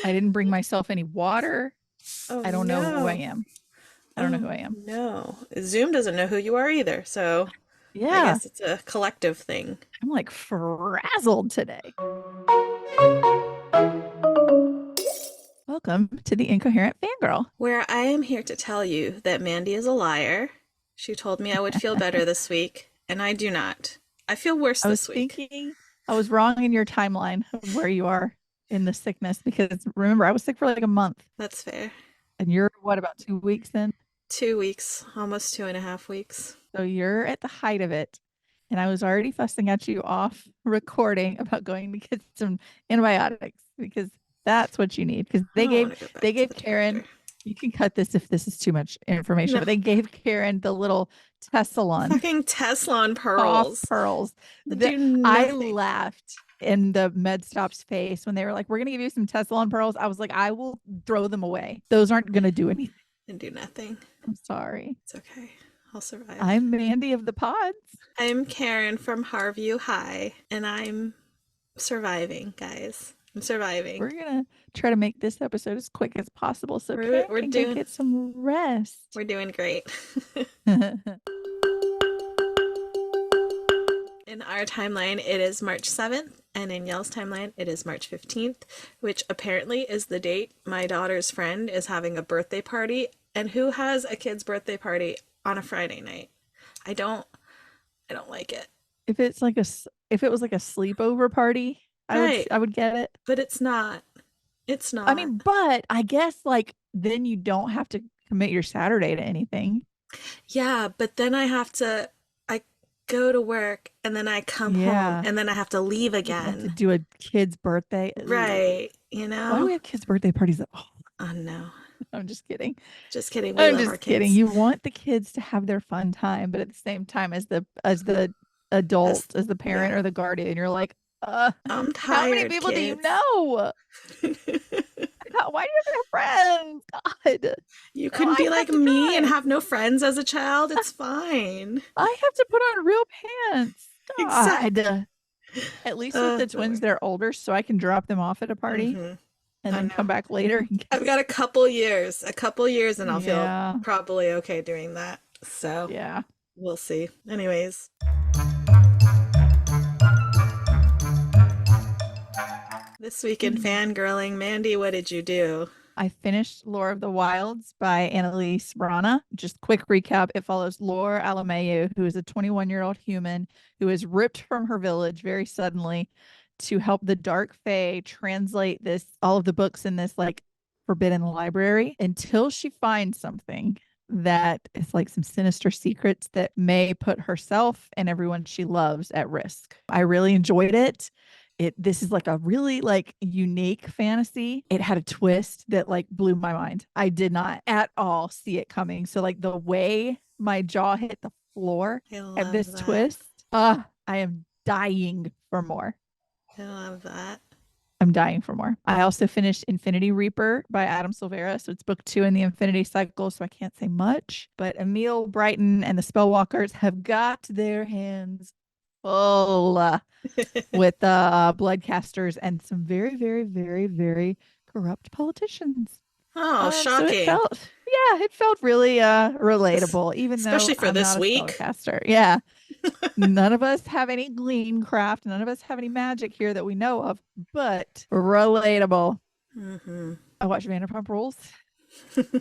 I didn't bring myself any water. Oh I don't know who I no. am. I don't know Oh who I am. no. Zoom doesn't know who you are either, so I Yeah, guess it's a collective thing. I'm like frazzled today. Welcome to the Incoherent Fangirl. Where I am here to tell you that Mandy is a liar. She told me I would feel better this week, and I do not. I feel worse I was this week. thinking I was wrong in your timeline of where you are in the sickness because remember, I was sick for like a month That's fair. and you're what, about 2 weeks then? 2 weeks, almost 2.5 weeks. So you're at the height of it. And I was already fussing at you off recording about going to get some antibiotics because that's what you need. Because I they don't gave want to go they back to gave the Karen, doctor. you can cut this if this is too much information, No, but they gave Karen the little Tessalon fucking Tesla cough pearls pearls that that do I nothing. laughed in the med stop's face when they were like, we're gonna give you some Tessalon pearls. I was like, I will throw them away. Those aren't gonna do anything. And do nothing. I'm sorry. It's okay. I'll survive. I'm Mandy of the pods. I'm Karin from Harview High, and I'm surviving, guys. I'm surviving. We're gonna try to make this episode as quick as possible so We're Karen we're can go doing get some rest. we're doing great. In our timeline, it is March 7th, and in Yell's timeline, it is March 15th, which apparently is the date my daughter's friend is having a birthday party. And who has a kid's birthday party on a Friday night? I don't I don't like it. if it's like if it was like a sleepover party, Right, I would get it. but it's not. It's I not. mean, but I guess like then you don't have to commit your Saturday to anything. Yeah, but then I go to work and then I come home Yeah. and then I have to leave You have to again. do a kid's birthday. Ugh. Right, Why do we have kids' birthday parties at all? Oh no. I'm just kidding. Just kidding. We I'm love our just kidding. kids. You want the kids to have their fun time, but at the same time, as the adult, As as the parent yeah. or the guardian, you're like, uh, I'm how many tired, people do you kids. know? Why do you have friends? God, You no, couldn't I be have like to me and drive. have no friends as a child. It's fine. I have to put on real pants. Exact. God. At least with the twins, Sorry. they're older, so I can drop them off at a party Mm-hmm. and I then come know. back later and I've get. got a couple years, and I'll feel Yeah, probably okay doing that. So yeah. we'll see. Anyways, this week in fangirling, Mandy, what did you do? I finished Lore of the Wilds by Annalise Rana. Just quick recap. It follows Lore Alamayu, who is a 21-year-old human who is ripped from her village very suddenly to help the Dark Fae translate all of the books in this like forbidden library until she finds something that is like some sinister secrets that may put herself and everyone she loves at risk. I really enjoyed it. This is like a really like unique fantasy. It had a twist that like blew my mind. I did not at all see it coming. So like the way my jaw hit the floor I at love this that. twist, I am dying for more. I love that. I'm dying for more. I also finished Infinity Reaper by Adam Silvera. So it's book 2 in the Infinity Cycle. So I can't say much. But Emil Brighton and the Spellwalkers have got their hands full with bloodcasters and some very, very, very, very corrupt politicians. Oh, So shocking. it felt really relatable, even though Especially for I'm this not a week. spellcaster. Yeah. None of us have any glean craft. None of us have any magic here that we know of, but relatable. Mm-hmm. I watched Vanderpump Rules.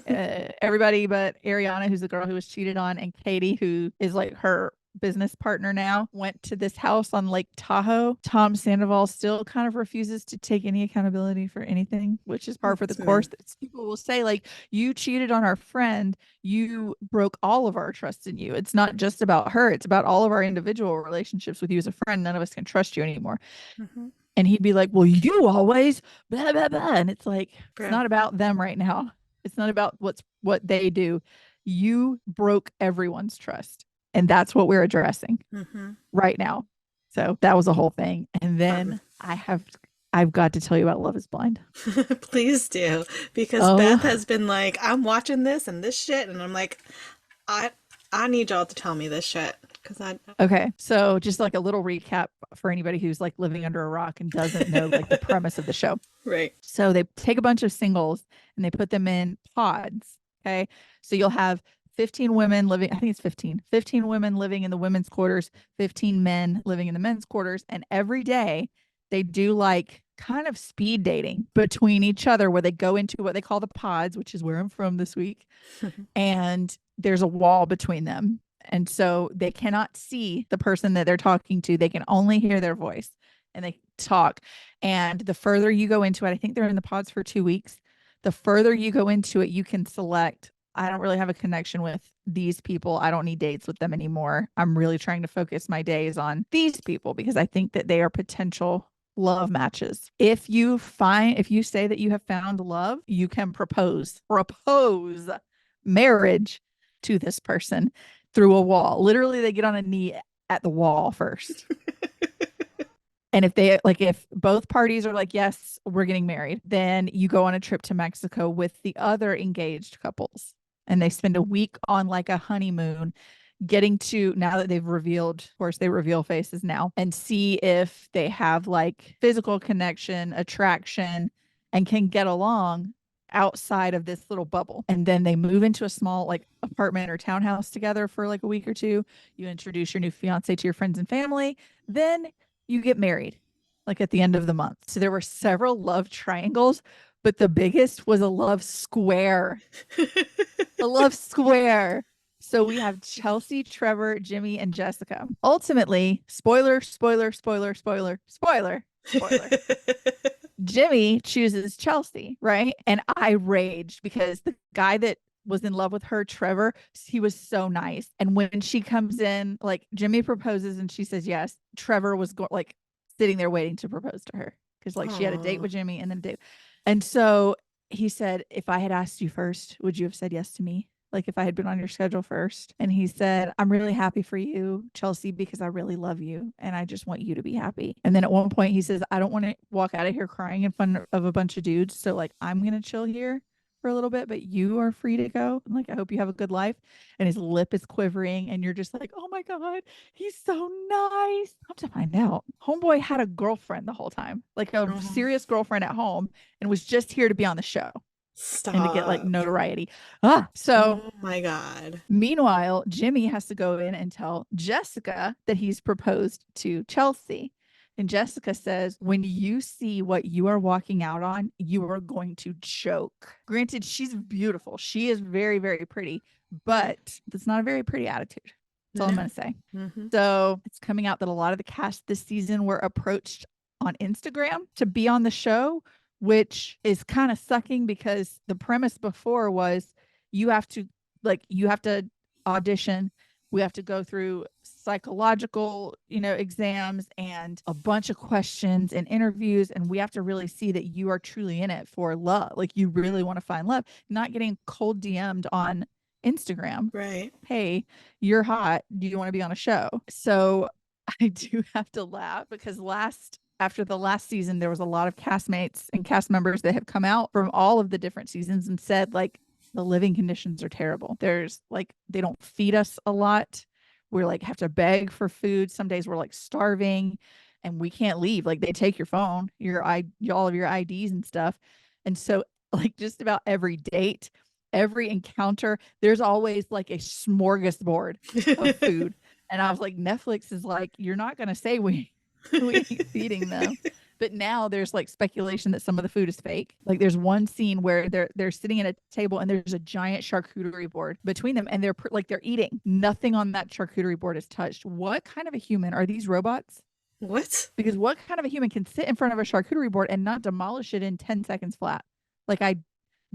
Everybody but Ariana, who's the girl who was cheated on, and Katie, who is like her business partner now, went to this house on Lake Tahoe. Tom Sandoval still kind of refuses to take any accountability for anything, which is par for the It's men. course. People will say, like, you cheated on our friend, you broke all of our trust in you. It's not just about her, it's about all of our individual relationships with you as a friend. None of us can trust you anymore. Mm-hmm. And he'd be like, well, you always blah blah blah. And it's like, it's Bro. not about them right now. It's not about what they do. You broke everyone's trust. And that's what we're addressing Mm-hmm. right now. So that was a whole thing. And Fun. then I've got to tell you about Love is Blind. Please do. Because Beth Oh, has been like, I'm watching this and this shit, and I'm like, I I need y'all to tell me this shit. Because I, Okay. So just like a little recap for anybody who's like living under a rock and doesn't know like the premise of the show. right. So they take a bunch of singles and they put them in pods. Okay. So you'll have 15 women living, I think it's 15 women living in the women's quarters, 15 men living in the men's quarters. And every day they do like kind of speed dating between each other where they go into what they call the pods, which is where I'm from this week. And there's a wall between them. And so they cannot see the person that they're talking to. They can only hear their voice and they talk. And the further you go into it, I think they're in the pods for 2 weeks. The further you go into it, you can select, I don't really have a connection with these people. I don't need dates with them anymore. I'm really trying to focus my days on these people because I think that they are potential love matches. If you say that you have found love, you can propose marriage to this person through a wall. Literally, they get on a knee at the wall first. And if both parties are like, yes, we're getting married, then you go on a trip to Mexico with the other engaged couples. And they spend a week on like a honeymoon, getting to, now that they've revealed, of course, they reveal faces now, and see if they have like physical connection, attraction, and can get along outside of this little bubble. And then they move into a small like apartment or townhouse together for like a week or two. You introduce your new fiance to your friends and family. Then you get married like at the end of the month. So there were several love triangles, but the biggest was a love square. A love square. So we have Chelsea, Trevor, Jimmy, and Jessica. Ultimately, spoiler, spoiler, spoiler, spoiler, spoiler, spoiler. Jimmy chooses Chelsea, right? And I raged because the guy that was in love with her, Trevor, he was so nice. And when she comes in, like Jimmy proposes and she says yes, Trevor was like sitting there waiting to propose to her because like she had a date Aw. with Jimmy and then a date. And so he said, if I had asked you first, would you have said yes to me? Like if I had been on your schedule first. And he said, I'm really happy for you, Chelsea, because I really love you and I just want you to be happy. And then at one point he says, I don't want to walk out of here crying in front of a bunch of dudes. So like I'm gonna chill here for a little bit, but you are free to go. Like I hope you have a good life. And his lip is quivering, and you're just like, oh my God, he's so nice. Come to find out, homeboy had a girlfriend the whole time, like a Oh, serious girlfriend at home, and was just here to be on the show and to get like stop. notoriety. So Oh my God. meanwhile, Jimmy has to go in and tell Jessica that he's proposed to Chelsea. And Jessica says, when you see what you are walking out on, you are going to choke. Granted, she's beautiful. She is very, very pretty, Right. but that's not a very pretty attitude. That's all I'm No. going to say. Hmm. So it's coming out that a lot of the cast this season were approached on Instagram to be on the show, which is kind of sucking because the premise before was you have to you have to audition. We have to go through psychological, exams and a bunch of questions and interviews. And we have to really see that you are truly in it for love. Like you really want to find love, not getting cold DM'd on Instagram. Right. Hey, you're hot. Do you want to be on a show? So I do have to laugh because after the last season, there was a lot of castmates and cast members that have come out from all of the different seasons and said like the living conditions are terrible. There's like they don't feed us a lot. We're like have to beg for food. Some days we're like starving and we can't leave. Like they take your phone, all of your IDs and stuff. And so like just about every date, every encounter, there's always like a smorgasbord of food. And I was like, Netflix is like, you're not gonna say we ain't feeding them. But now there's like speculation that some of the food is fake. Like there's one scene where they're sitting at a table and there's a giant charcuterie board between them, and they're eating. Nothing on that charcuterie board is touched. What kind of a human are these robots? What? Because what kind of a human can sit in front of a charcuterie board and not demolish it in 10 seconds flat? Like I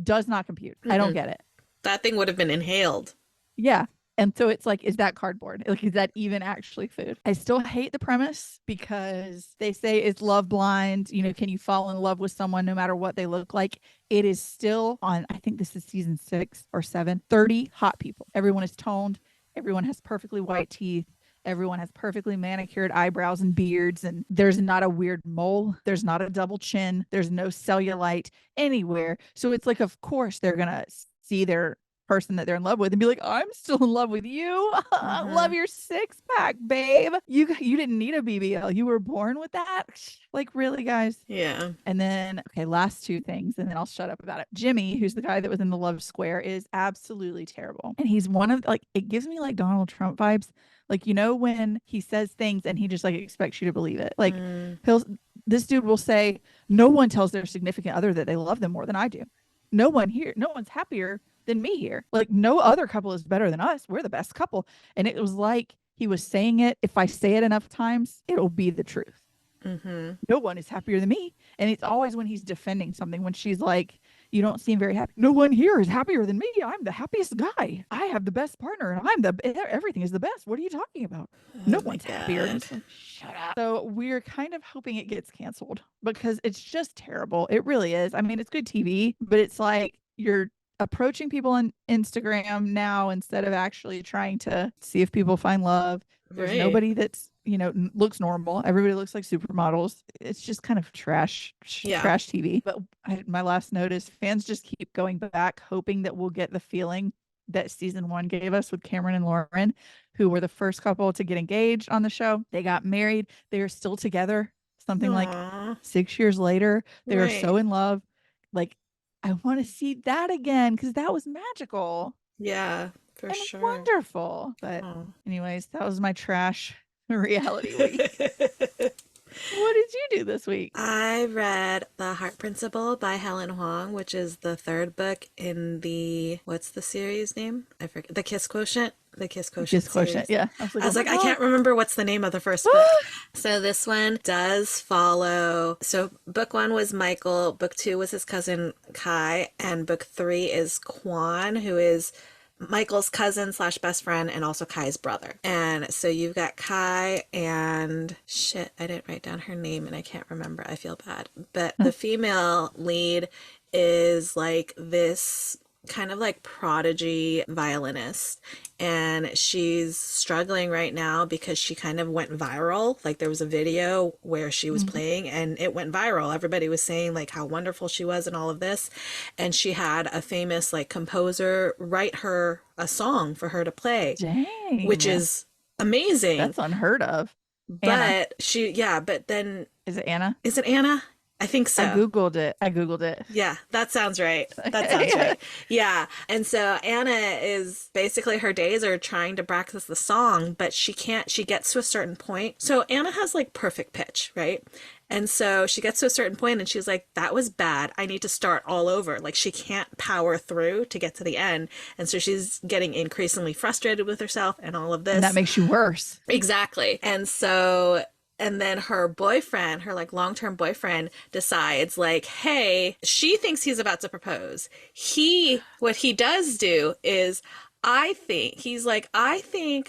does not compute. I don't Mm-mm. get it. That thing would have been inhaled. Yeah. And so it's like, is that cardboard? Like, is that even actually food? I still hate the premise because they say it's love blind. Can you fall in love with someone no matter what they look like? It is still on, I think this is season 6 or 7, 30 hot people. Everyone is toned. Everyone has perfectly white teeth. Everyone has perfectly manicured eyebrows and beards, and there's not a weird mole. There's not a double chin. There's no cellulite anywhere. So it's like, of course, they're going to see their person that they're in love with and be like, I'm still in love with you. Love Mm-hmm. your six pack, babe. You didn't need a BBL. You were born with that. Like, really, guys? Yeah. And then, okay, last two things, and then I'll shut up about it. Jimmy, who's the guy that was in the Love Square, is absolutely terrible. And he's one of, like, it gives me like Donald Trump vibes. Like, when he says things and he just like expects you to believe it. Like, Mm, he'll, this dude will say, no one tells their significant other that they love them more than I do. No one here, no one's happier than me here. Like, no other couple is better than us. We're the best couple. And it was like he was saying it. If I say it enough times, it'll be the truth. mm-hmm. No one is happier than me. And it's always when he's defending something, when she's like, you don't seem very happy. No one here is happier than me. I'm the happiest guy. I have the best partner and everything is the best. What are you talking about? No Oh my one's happier. And God. it's like, shut up. So we're kind of hoping it gets canceled because it's just terrible. It really is. I mean, it's good TV, but it's like you're approaching people on Instagram now instead of actually trying to see if people find love. There's Right. nobody that's, looks normal. Everybody looks like supermodels. It's just kind of Yeah. trash TV. But my last note is fans just keep going back, hoping that we'll get the feeling that season one gave us with Cameron and Lauren, who were the first couple to get engaged on the show. They got married. They are still together, something like Aw. 6 years later. They are Right. so in love. Like, I want to see that again because that was magical Yeah, for and sure. wonderful. But, Oh. anyways, that was my trash reality week. What did you do this week? I read The Heart Principle by Helen Huang, which is the third book in the, what's the series name? I forget. The Kiss Quotient. The Kiss Quotient Kiss quotient. series. Yeah. I was like, I oh was my like, I God. can't remember what's the name of the first book. So this one does follow. So book one was Michael, book two was his cousin Kai, and book three is Quan, who is Michael's cousin slash best friend and also Kai's brother. And so you've got Kai and shit, I didn't write down her name and I can't remember. I feel bad. But the female lead is like this kind of like prodigy violinist, and she's struggling right now because she kind of went viral. Like there was a video where she was Mhm. playing and it went viral. Everybody was saying like how wonderful she was and all of this, and she had a famous like composer write her a song for her to play, which Dang. is amazing. That's unheard of. Anna. But she, yeah, but then Is it Anna? is it Anna? I think I so. Googled it. I Googled it. Yeah, that sounds right. That sounds right. Yeah. And so Anna is basically her days are trying to practice the song, but she can't. She gets to a certain point. So Anna has like perfect pitch, right? And so she gets to a certain point and she's like, that was bad. I need to start all over. Like she can't power through to get to the end. And so she's getting increasingly frustrated with herself and all of And that this. makes you worse. Exactly. And then her boyfriend, her like long-term boyfriend decides like, hey, she thinks he's about to propose. What he does do is I think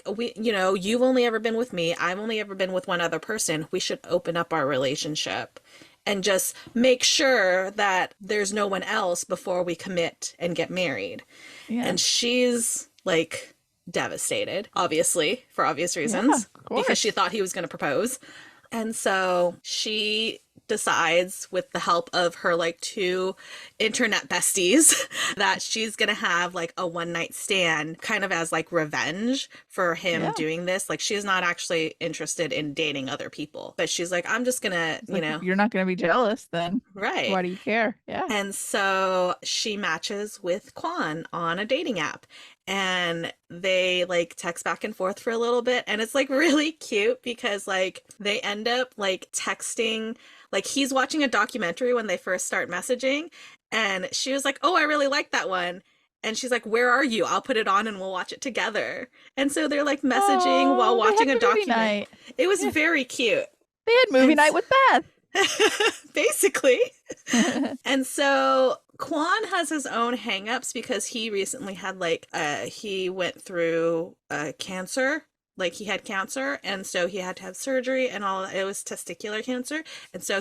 you've only ever been with me. I've only ever been with one other person. We should open up our relationship and just make sure that there's no one else before we commit and get married. Yeah. And she's like devastated, obviously, for obvious reasons, of because she course. thought he was going to propose. And so she decides, with the help of her like two internet besties, that she's gonna have like a one night stand kind of as like revenge for him Yeah. doing this. Like she's not actually interested in dating other people, but she's like, I'm just gonna, It's like, you're not going to be jealous then. right. Why do you care? Yeah. And so she matches with Quan on a dating app, and they like text back and forth for a little bit, and it's like really cute because like they end up like texting, like he's watching a documentary when they first start messaging, and she was like, "Oh, I really like that one." And she's like, "Where are you? I'll put it on and we'll watch it together." And so they're like messaging while Oh, they watching a had movie document. night. It was Yeah. very cute. They had movie And night with Beth. basically. And so Quan has his own hangups because he recently had like he went through cancer. Like he had cancer, and so he had to have surgery and all. It was testicular cancer, and so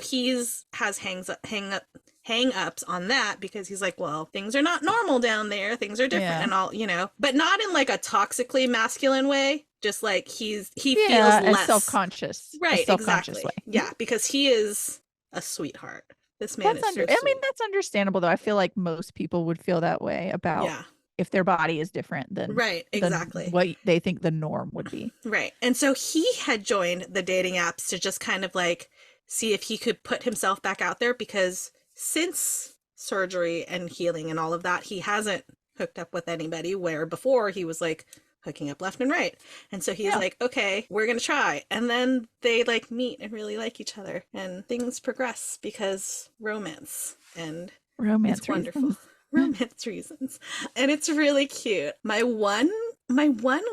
has hang ups on that because he's like, well, things are not normal down there. Things are different Yeah. and all, but not in like a toxically masculine way. Just like he feels Yeah. A less. self-conscious. A Right, self-conscious exactly. way. Yeah, because he is a sweetheart. This man is so I mean, sweet. that's understandable though. I feel like most people would feel that way about Yeah. if their body is different Right, than exactly. what they think the norm would be. Right. And so he had joined the dating apps to just kind of like see if he could put himself back out there, because since surgery and healing and all of that, he hasn't hooked up with anybody, where before he was like hooking up left and right. And so he's Yeah. like, okay, we're going to try. And then they like meet and really like each other, and things progress because romance, and it's Romance wonderful. reasons. Romance reasons. And it's really cute. My one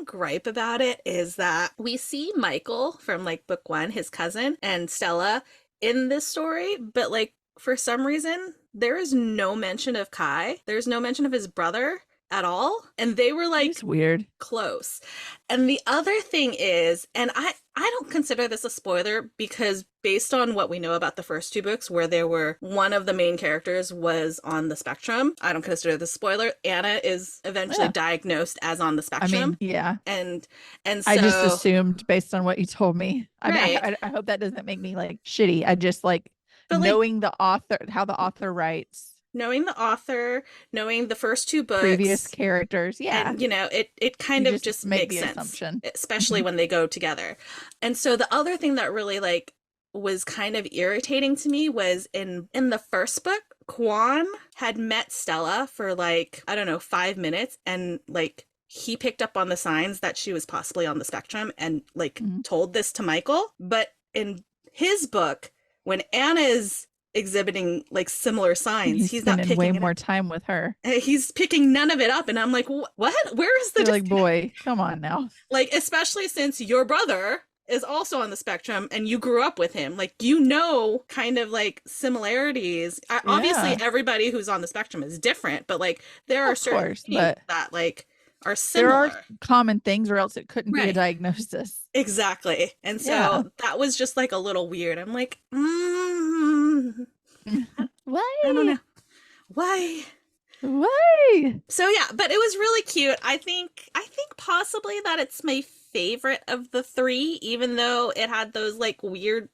gripe about it is that we see Michael from like book 1, his cousin, and Stella in this story, but like for some reason there is no mention of Kai. There's no mention of his brother at all, and they were like It's weird. close. And the other thing is, and I don't consider this a spoiler, because based on what we know about the first 2 books, where there were one of the main characters was on the spectrum, I don't consider this a spoiler. Anna is eventually Yeah. diagnosed as on the I spectrum. mean, yeah. and and I just so assumed based on what you told me. I mean, right. I hope that doesn't make me like shitty. I just like But like knowing the author, how the author writes knowing the author, knowing the first 2 previous books, characters. Yeah. and it You kind of just just make makes the sense, assumption. especially Mhm. when they go together. And so the other thing that really like was kind of irritating to me was in the first book, Kwan had met Stella for like, I don't know, 5 minutes, and like he picked up on the signs that she was possibly on the spectrum and like Mhm. told this to Michael. But in his book, when Anna is exhibiting like similar signs, He's he's not spending way picking it up. more time with her. He's picking none of it up, and I'm like, what? Where is the You're like, disconnect? boy, come on now. Like, especially since your brother is also on the spectrum and you grew up with him, like, you know, kind of like similarities. Obviously Yeah, everybody who's on the spectrum is different, but like there are of certain course. things But that like are there are similar. common things, or else it couldn't be a Right. diagnosis. Exactly. And Yeah. so that was just like a little weird. I'm like, I don't Why? know why. Why? So yeah, but it was really cute. I think possibly that it's my favorite of the 3, even though it had those like weird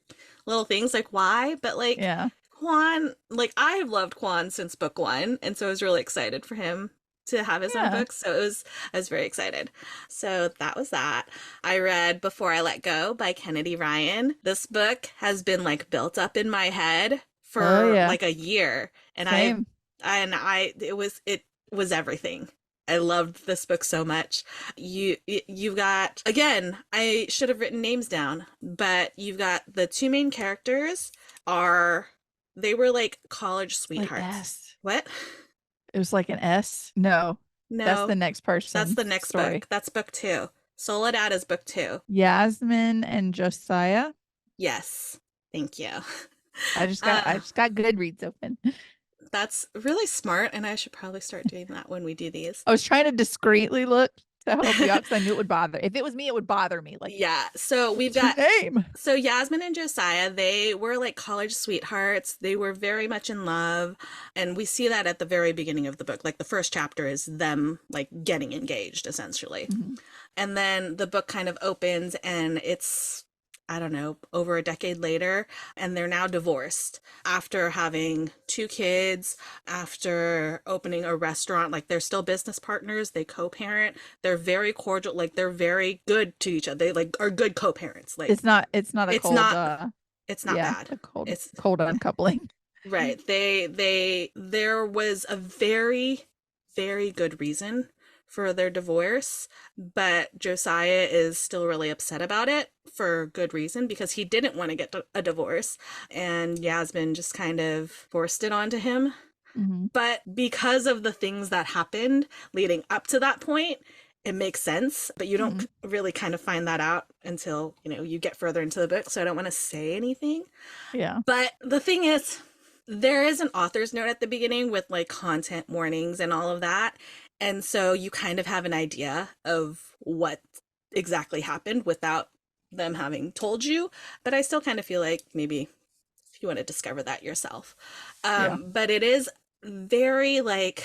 little things like why, but like Yeah. Quan, like I've loved Quan since book 1, and so I was really excited for him to have his own Yeah. book. So I was very excited. So that was that. I read Before I Let Go by Kennedy Ryan. This book has been like built up in my head Oh for yeah. like a year, and Same. it was everything. I loved this book so much. You've got, again, I should have written names down, but you've got the 2 main characters are they were like college Like sweethearts. S. What? It was like an S. No, that's No, the next that's the person's next story. book. That's book 2. Soledad is book 2. Yasmin and Josiah. Yes. Thank you. I just got Uh, I just got Goodreads open. that's really smart, and I should probably start doing that when we do these. I was trying to discreetly look to help you out because I knew it would bother. If it was me, it would bother me. Like, Yeah, so we've what's your got name? so Yasmin and Josiah, they were like college sweethearts. They were very much in love, and we see that at the very beginning of the book. Like the first chapter is them like getting engaged essentially. Mhm. And then the book kind of opens and it's, I don't know, over a decade later, and they're now divorced after having 2 kids, after opening a restaurant. Like they're still business partners, they co-parent. They're very cordial, like they're very good to each other. They like are good co-parents. Like It's not a it's cold not it's not yeah, bad. a cold It's cold uncoupling. right. There was a very, very good reason for their divorce, but Josiah is still really upset about it for good reason, because he didn't want to get a divorce, and Yasmin just kind of forced it onto him. Mhm. But because of the things that happened leading up to that point, it makes sense, but you don't Mhm. really kind of find that out until, you get further into the book, so I don't want to say anything. Yeah. But the thing is, there is an author's note at the beginning with like content warnings and all of that. And so you kind of have an idea of what exactly happened without them having told you. But I still kind of feel like maybe if you want to discover that yourself. Yeah. But it is very like,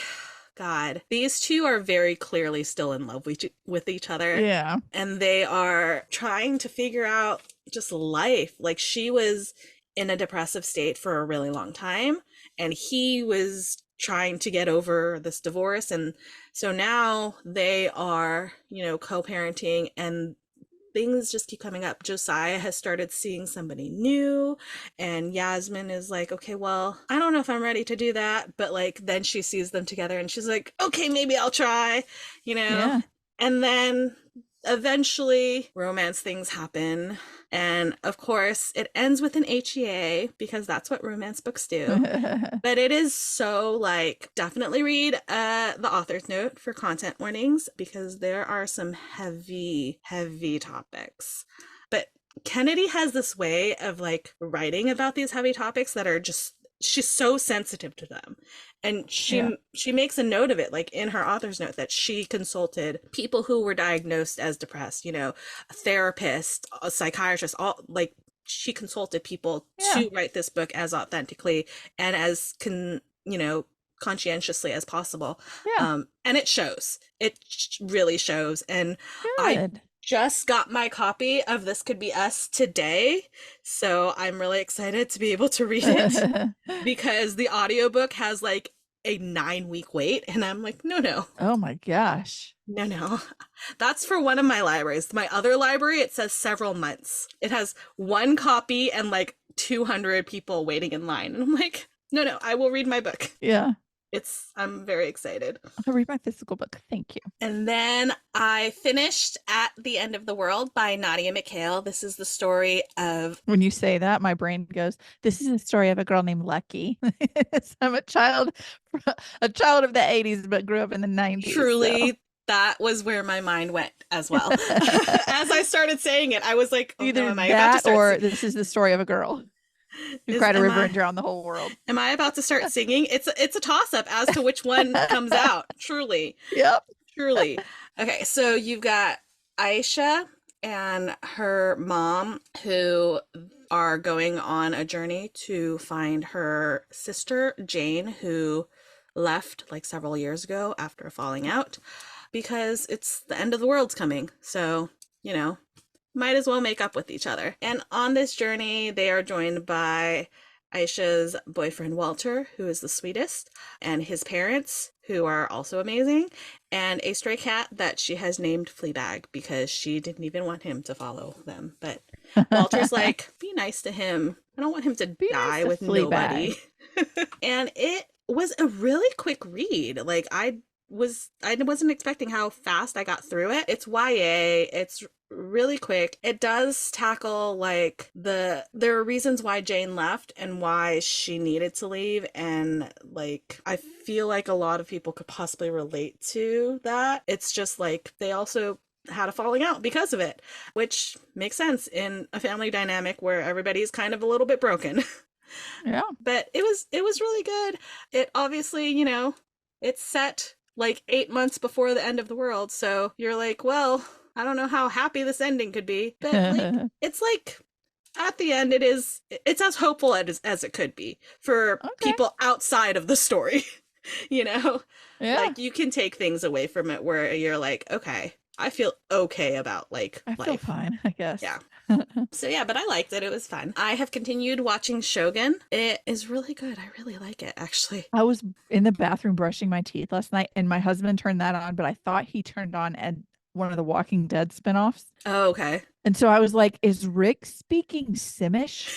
God, these 2 are very clearly still in love with each other. Yeah. And they are trying to figure out just life. Like she was in a depressive state for a really long time, and he was trying to get over this divorce. And so now they are, co-parenting, and things just keep coming up. Josiah has started seeing somebody new, and Yasmin is like, okay, well, I don't know if I'm ready to do that. But like, then she sees them together and she's like, okay, maybe I'll try, you know? Yeah. And then eventually romance things happen. And of course, it ends with an HEA because that's what romance books do. But it is so like, definitely read the author's note for content warnings because there are some heavy, heavy topics. But Kennedy has this way of like writing about these heavy topics that are just, she's so sensitive to them. And Yeah. she makes a note of it, like in her author's note, that she consulted people who were diagnosed as depressed, a therapist, a psychiatrist, all like she consulted people Yeah. to write this book as authentically and as conscientiously as possible. Yeah. And it shows. It really shows. And I Good. just got my copy of This Could Be Us today, so I'm really excited to be able to read it because the audiobook has like a 9-week wait, and I'm like, no, Oh my gosh. no. That's for one of my libraries. My other library, it says several months. It has one copy and like 200 people waiting in line. And I'm like, no, I will read my book. Yeah. I'm very excited. I'll read my physical book. Thank you. And then I finished At the End of the World by Nadia McHale. This is the story of, When you say that, my brain goes, this is the story of a girl named Lucky. I'm a child of the 80s, but grew up in the 90s. truly, that was where my mind went as well. As I started saying it, I was like, oh Either no, am I about to that start or this is the story of a girl who cried a river and drowned the whole world. Am I about to start singing? It's a toss-up as to which one comes out. Truly. Yep. Truly. Okay, so you've got Aisha and her mom who are going on a journey to find her sister, Jane, who left like several years ago after a falling out because it's the end of the world's coming. So, might as well make up with each other. And on this journey, they are joined by Aisha's boyfriend, Walter, who is the sweetest, and his parents, who are also amazing, and a stray cat that she has named Fleabag because she didn't even want him to follow them. But Walter's like, be nice to him. I don't want him to die with nobody. And it was a really quick read. Like, I wasn't expecting how fast I got through it. It's YA. It's really quick. It does tackle like there are reasons why Jane left and why she needed to leave, and like I feel like a lot of people could possibly relate to that. It's just like they also had a falling out because of it, which makes sense in a family dynamic where everybody's kind of a little bit broken. Yeah. But it was really good. It obviously, it's set like 8 months before the end of the world. So you're like, well, I don't know how happy this ending could be. But like, it's like at the end, it's as hopeful as it could be for people outside of the story. Yeah. Like you can take things away from it where you're like, okay, I feel okay about like I feel fine, I guess. Yeah. So yeah, but I liked it. It was fun. I have continued watching Shogun. It is really good. I really like it, actually. I was in the bathroom brushing my teeth last night, and my husband turned that on, but I thought he turned on one of the Walking Dead spinoffs. Oh, okay. And so I was like, is Rick speaking Simish?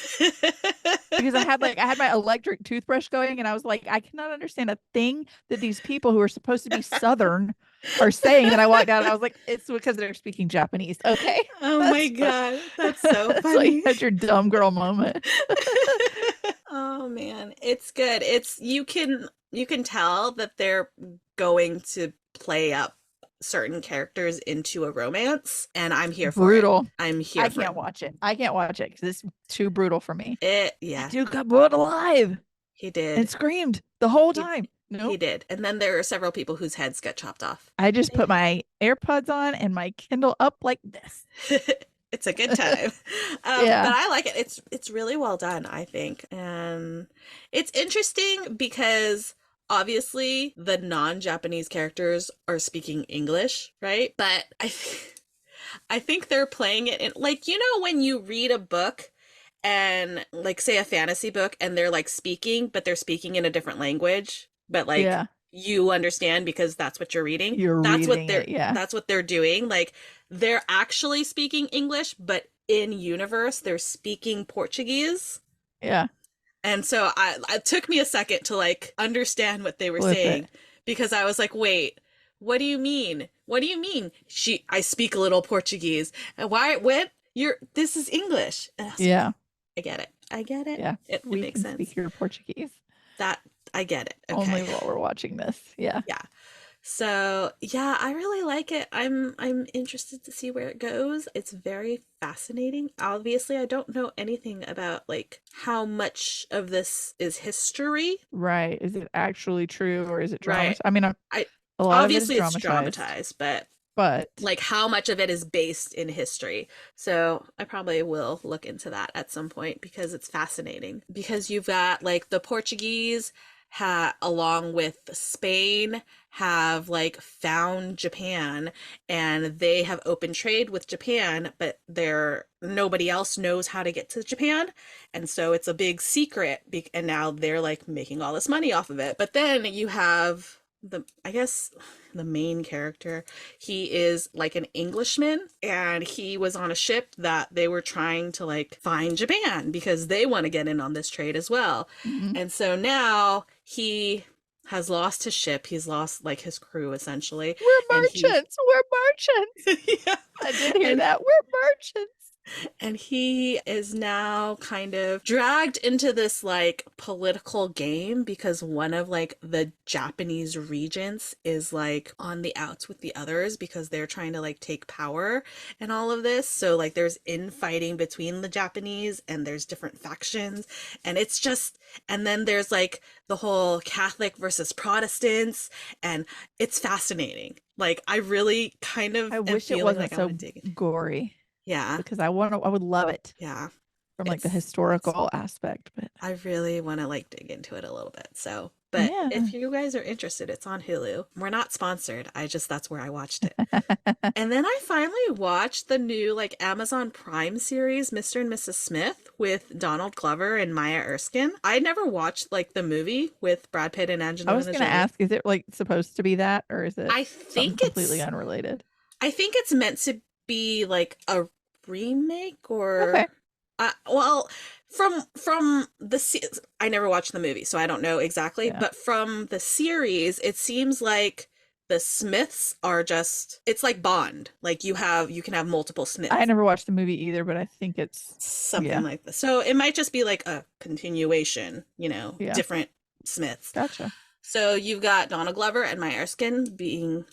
Because I had my electric toothbrush going, and I was like, I cannot understand a thing that these people who are supposed to be Southern are saying. And I walked out and I was like, it's because they're speaking Japanese. Okay. Oh my God. That's so funny. That's your dumb girl moment. Oh man. It's good. You can tell that they're going to play up certain characters into a romance, and I'm here for brutal. It. I'm here. I can't watch it. I can't watch it because it's too brutal for me. Yeah. Dude got boiled alive. He did. And screamed the whole time. Nope. He did. And then there are several people whose heads get chopped off. I just put my AirPods on and my Kindle up like this. It's a good time. Yeah. But I like it. It's really well done, I think. And it's interesting because obviously the non-Japanese characters are speaking English, right? But I think they're playing it in, like, when you read a book and like say a fantasy book and they're like speaking, but they're speaking in a different language. but like Yeah. you understand because that's what you're reading. You're That's what reading they're it. Yeah. that's what they're doing. Like they're actually speaking English, but in universe they're speaking Portuguese. Yeah. And so it took me a second to like understand what they were Flip it. saying because I was like, wait, what do you mean? What do you mean? I speak a little Portuguese. And why, what? This is English. And I was like, Yeah. I get it. I get it. Yeah. It We makes can sense. speak your Portuguese That, I get it. only Okay. while we're watching this. Yeah. Yeah. So yeah, I really like it. I'm interested to see where it goes. It's very fascinating. Obviously, I don't know anything about like how much of this is history. Right. Is it actually true or is it Right. dramatized? I mean, I a lot of it is Obviously it's dramatized, dramatized, but but like how much of it is based in history. So I probably will look into that at some point because it's fascinating. Because you've got like the Portuguese along with Spain have like found Japan and they have open trade with Japan, but nobody else knows how to get to Japan. And so it's a big secret and now they're like making all this money off of it. But then you have I guess the main character, he is like an Englishman and he was on a ship that they were trying to like find Japan because they want to get in on this trade as well. mhm. And so now he has lost his ship. He's lost like his crew essentially. We're And he merchants. We're merchants. yeah. I did hear And that. We're merchants. and he is now kind of dragged into this like political game because one of like the Japanese regents is like on the outs with the others because they're trying to like take power and all of this. So like there's infighting between the Japanese and there's different factions and it's just and then there's like the whole Catholic versus Protestants and it's fascinating. Like I really kind of I am wish it feeling wasn't like I want so to dig in. gory Yeah. because I would love it Yeah. from like the It's historical aspect, but I really want to like dig into it a little bit. So, but yeah. if you guys are interested, it's on Hulu. We're not sponsored. That's where I watched it. And then I finally watched the new like Amazon Prime series, Mr. and Mrs. Smith with Donald Glover and Maya Erskine. I never watched like the movie with Brad Pitt and I was Angelina gonna Jolie. ask, is it like supposed to be that or is it I something think completely it's unrelated? I think it's meant to be like a remake or Okay. well, from I never watched the movie, so I don't know exactly, Yeah. but from the series, it seems like the Smiths are just it's like Bond. Like you can have multiple I Smiths, never watched the movie either, but I think it's something yeah. like this. So it might just be like a continuation, Yeah. different Smiths. Gotcha. So you've got Donald Glover and Maya Erskine being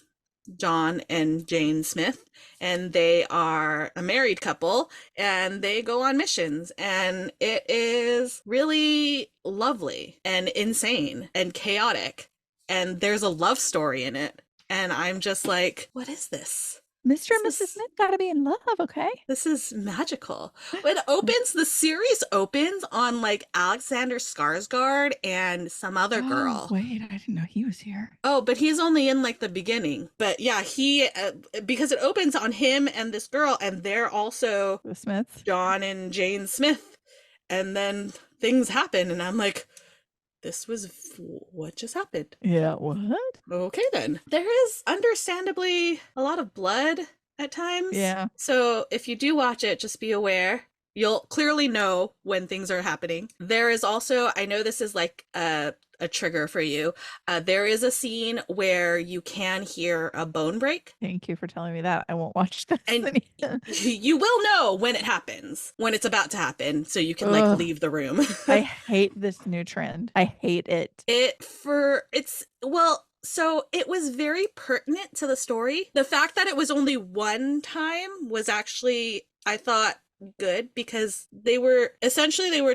John and Jane Smith, and they are a married couple and they go on missions. And it is really lovely and insane and chaotic. And there's a love story in it. And I'm just like, what is this? Mr. This and Mrs. is Smith gotta be in love, okay? this is magical. The series opens on like Alexander Skarsgård and some other Oh, girl. wait, I didn't know he was here. Oh, but he's only in like the beginning. But yeah, because it opens on him and this girl, and they're also The Smiths. John and Jane Smith. And then things happen, and I'm like, this was what just happened. Yeah, what? Okay, then. There is understandably a lot of blood at times. Yeah. So if you do watch it, just be aware. You'll clearly know when things are happening. There is also, I know this is like a trigger for you. There is a scene where you can hear a bone break, Thank you for telling me that. I won't watch this and anymore. you will know when it happens, when it's about to happen, so you can like Ugh, leave the room. I hate this new trend. I hate it. So it was very pertinent to the story. The fact that it was only one time was actually, I thought, good because they were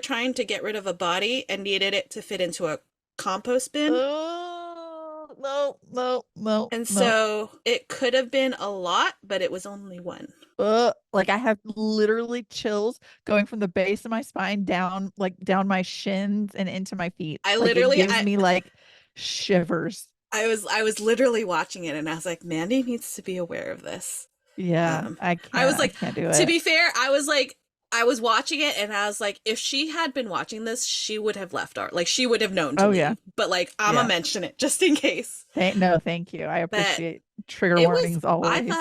trying to get rid of a body and needed it to fit into a compost bin. Oh, no, no, no, And no. so it could have been a lot, but it was only one. Like I have literally chills going from the base of my spine down, like down my shins and into my feet. I Like it literally gives me like shivers. I was literally watching it and I was like, Mandy needs to be aware of this. Yeah, Um, I I was can't. I like, can't do to it. be fair, I was like, I was watching it and I was like, if she had been watching this, she would have left our, like, she would have known to Oh yeah. leave. But like, I'm gonna Yeah. mention it just in case. No, thank you. I But appreciate trigger it was, warnings always.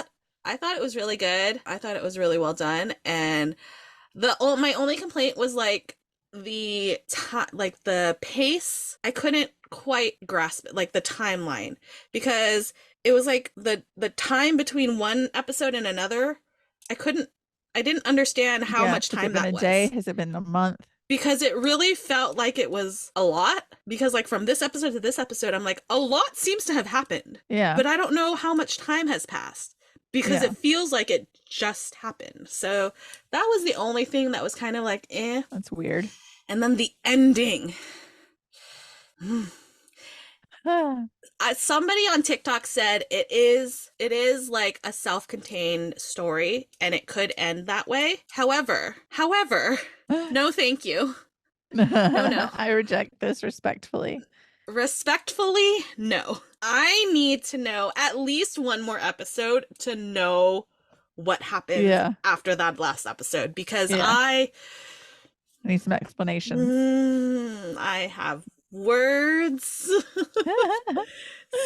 I thought it was really good. I thought it was really well done. And my only complaint was like like the pace. I couldn't quite grasp it, like the timeline, because it was like the time between one episode and another. I couldn't, I didn't understand how Yeah. much Has it time been that a day? was, Has it been a month? because it really felt like it was a lot. Because like from this episode to this episode, I'm like, a lot seems to have happened, Yeah. but I don't know how much time has passed because Yeah. it feels like it just happened. So that was the only thing that was kind of like, eh. That's weird. And then the ending. Ah, Somebody on TikTok said it is like a self-contained story and it could end that way. However, no thank you. No, no. I reject this respectfully. Respectfully, no. I need to know at least one more episode to know what happens Yeah. after that last episode, because Yeah. I need some explanations. I have words.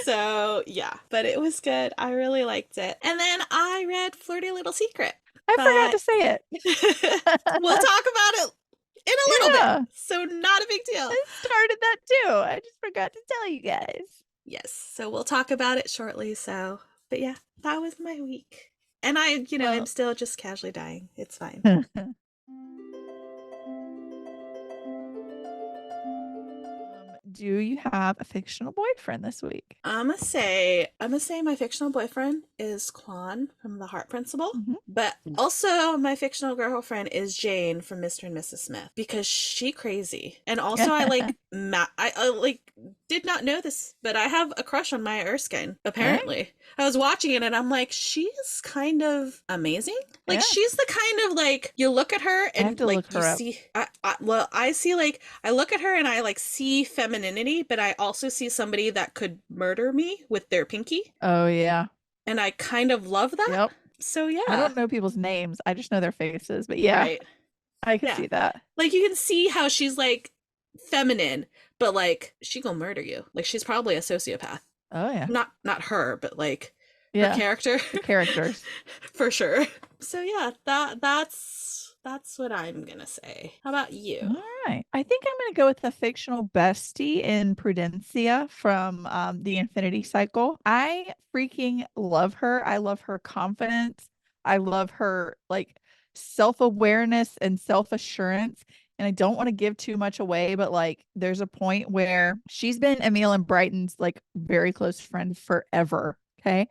So, yeah, but it was good. I really liked it. And then I read Flirty Little Secret. I forgot to say it. We'll talk about it in a little Yeah. bit. So, not a big deal. I started that too. I just forgot to tell you guys. Yes, so we'll talk about it shortly. So, but yeah, that was my week. And I'm still just casually dying. It's fine. Do you have a fictional boyfriend this week? I'm gonna say my fictional boyfriend is Quan from The Heart Principle, but also my fictional girlfriend is Jane from Mr. and Mrs. Smith, because she crazy. And also I like I like did not know this, but I have a crush on Maya Erskine, apparently. I was watching it and I'm like, she's kind of amazing. Like, she's the kind of, like, you look at her and like you see I see, like, I look at her and I like see femininity, but I also see somebody that could murder me with their pinky. Oh yeah. And I kind of love that. Yep. So yeah. I don't know people's names. I just know their faces. But yeah. Right. I can see that. Like, you can see how she's like feminine, but like she gonna murder you. Like, she's probably a sociopath. Oh yeah. Not her, but like her character. The characters. For sure. So yeah, that's what I'm gonna say. How about you? All right. I think I'm gonna go with the fictional bestie in Prudencia from the Infinity Cycle. I freaking love her. I love her confidence. I love her like self-awareness and self-assurance. And I don't want to give too much away, but like there's a point where she's been Emil and Brighton's like very close friend forever. Okay.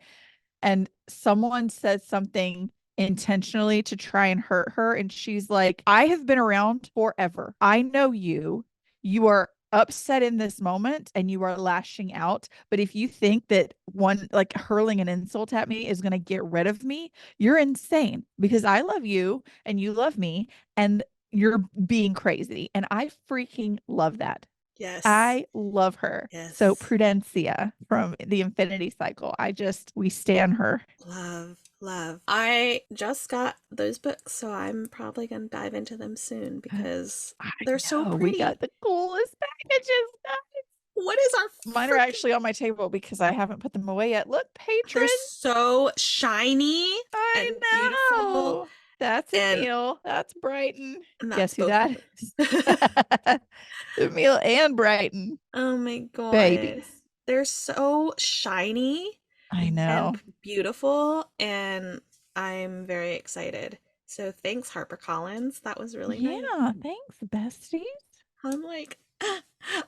And someone says something intentionally to try and hurt her. And she's like, I have been around forever. I know you. You are upset in this moment and you are lashing out. But if you think that one, like hurling an insult at me is going to get rid of me, you're insane, because I love you and you love me and you're being crazy. And I freaking love that. Yes. I love her. Yes. So Prudencia from the Infinity Cycle. We stan her. Love. I just got those books, so I'm probably going to dive into them soon because they're so pretty. We got the coolest packages, guys. What is our Mine are actually on my table because I haven't put them away yet. Look, Patron. They're so shiny and beautiful. That's Emil. That's Brighton. And guess who that is? Emil and Brighton. Oh my god. Babies. They're so shiny. I know. And beautiful, and I'm very excited. So thanks, HarperCollins. That was really nice. Yeah, thanks, besties. I'm like,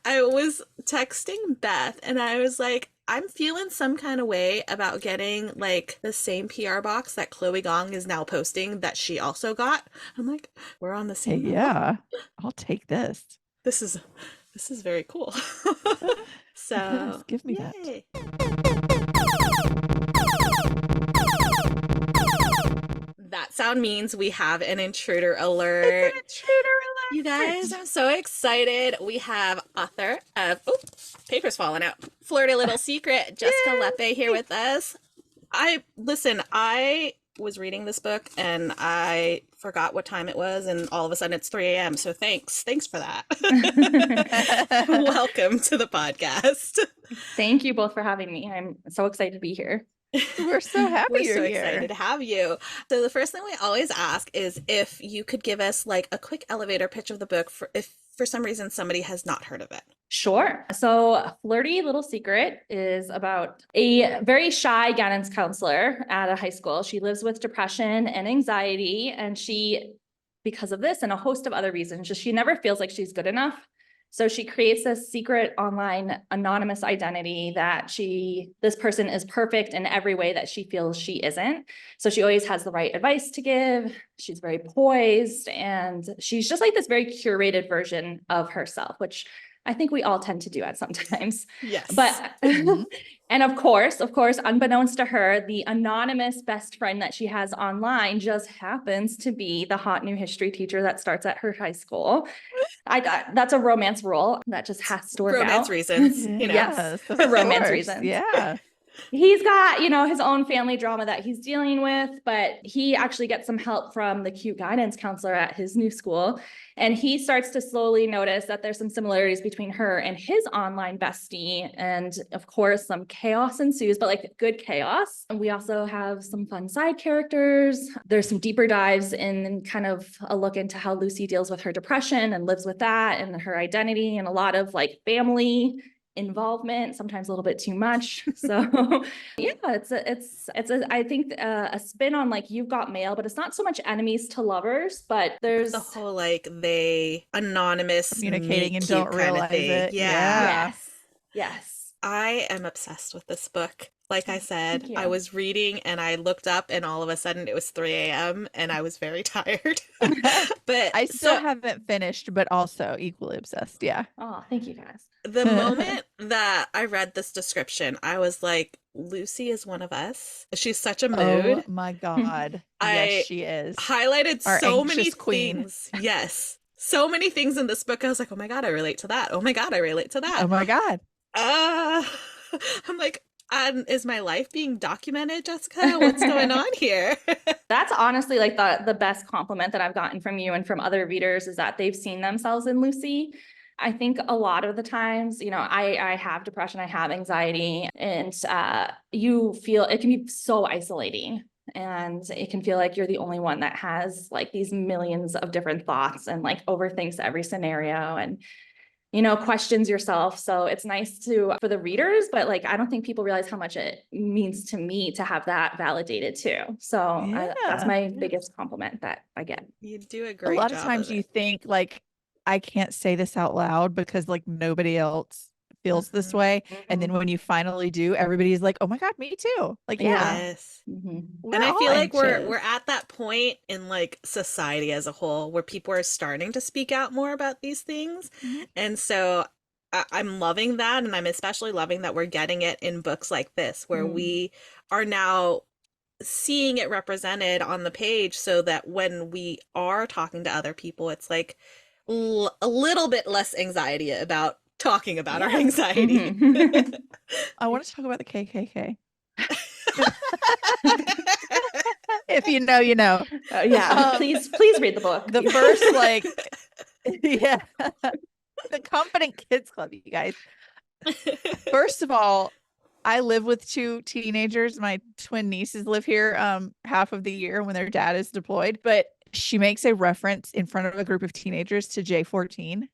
I was texting Beth and I was like, I'm feeling some kind of way about getting like the same PR box that Chloe Gong is now posting that she also got. I'm like, we're on the same level. Yeah, I'll take this. This is very cool. So yes, give me yay. That sound means we have an intruder alert. It's an intruder alert. You guys, I'm so excited. We have author of paper's falling out. Flirty Little Secret, Jessica Lepe here with us. I was reading this book and I forgot what time it was, and all of a sudden it's 3 a.m. So thanks for that. Welcome to the podcast. Thank you both for having me. I'm so excited to be here. We're so happy We're you're so here. excited to have you. So the first thing we always ask is if you could give us like a quick elevator pitch of the book for if for some reason somebody has not heard of it. Sure. So Flirty Little Secret is about a very shy guidance counselor at a high school. She lives with depression and anxiety, and because of this and a host of other reasons, she never feels like she's good enough. So she creates this secret online anonymous identity that this person is perfect in every way that she feels she isn't. So she always has the right advice to give. She's very poised, and she's just like this very curated version of herself, which I think we all tend to do at sometimes. Yes. But, and of course, unbeknownst to her, the anonymous best friend that she has online just happens to be the hot new history teacher that starts at her high school. That's a romance rule that just has to work out. Romance reasons, Yes, for romance reasons. Yeah. He's got, his own family drama that he's dealing with, but he actually gets some help from the cute guidance counselor at his new school. And he starts to slowly notice that there's some similarities between her and his online bestie. And of course, some chaos ensues, but like good chaos. And we also have some fun side characters. There's some deeper dives in kind of a look into how Lucy deals with her depression and lives with that and her identity, and a lot of like family involvement, sometimes a little bit too much. So yeah, I think a spin on like You've Got Mail, but it's not so much enemies to lovers, but there's the whole like they anonymous communicating and cute don't kind realize of thing. it. Yeah. Yes. I am obsessed with this book. Like I said, Thank you. I was reading and I looked up and all of a sudden it was 3 a.m. and I was very tired. But I still haven't finished, but also equally obsessed. Yeah. Oh, thank you guys. the moment that I read this description, I was like, Lucy is one of us. She's such a mood. Oh my God. Yes, she is. Highlighted Our so many anxious queen. things. Yes. So many things in this book. I was like, oh my God, I relate to that. Oh my God, I relate to that. Oh my God. I'm like, is my life being documented, Jessica? What's going on here? That's honestly like the best compliment that I've gotten from you and from other readers, is that they've seen themselves in Lucy. I think a lot of the times, I have depression, I have anxiety, and you feel it can be so isolating, and it can feel like you're the only one that has like these millions of different thoughts and like overthinks every scenario and questions yourself. So it's nice for the readers, but like, I don't think people realize how much it means to me to have that validated too. So that's my biggest compliment that I get. You do a great job. A lot of times you think like, I can't say this out loud because like nobody else feels this way. And then when you finally do, everybody's like, oh my God, me too. Like, yeah. Yes. Mm-hmm. And I feel like we're at that point in like society as a whole where people are starting to speak out more about these things. Mhm. And so I'm loving that. And I'm especially loving that we're getting it in books like this, where we are now seeing it represented on the page, so that when we are talking to other people, it's like a little bit less anxiety about talking about our anxiety. Mm-hmm. I want to talk about the KKK. If you know, you know. Please read the book. The first, like, yeah, the Confident Kids Club, you guys. First of all, I live with two teenagers. My twin nieces live here half of the year when their dad is deployed, but she makes a reference in front of a group of teenagers to J14.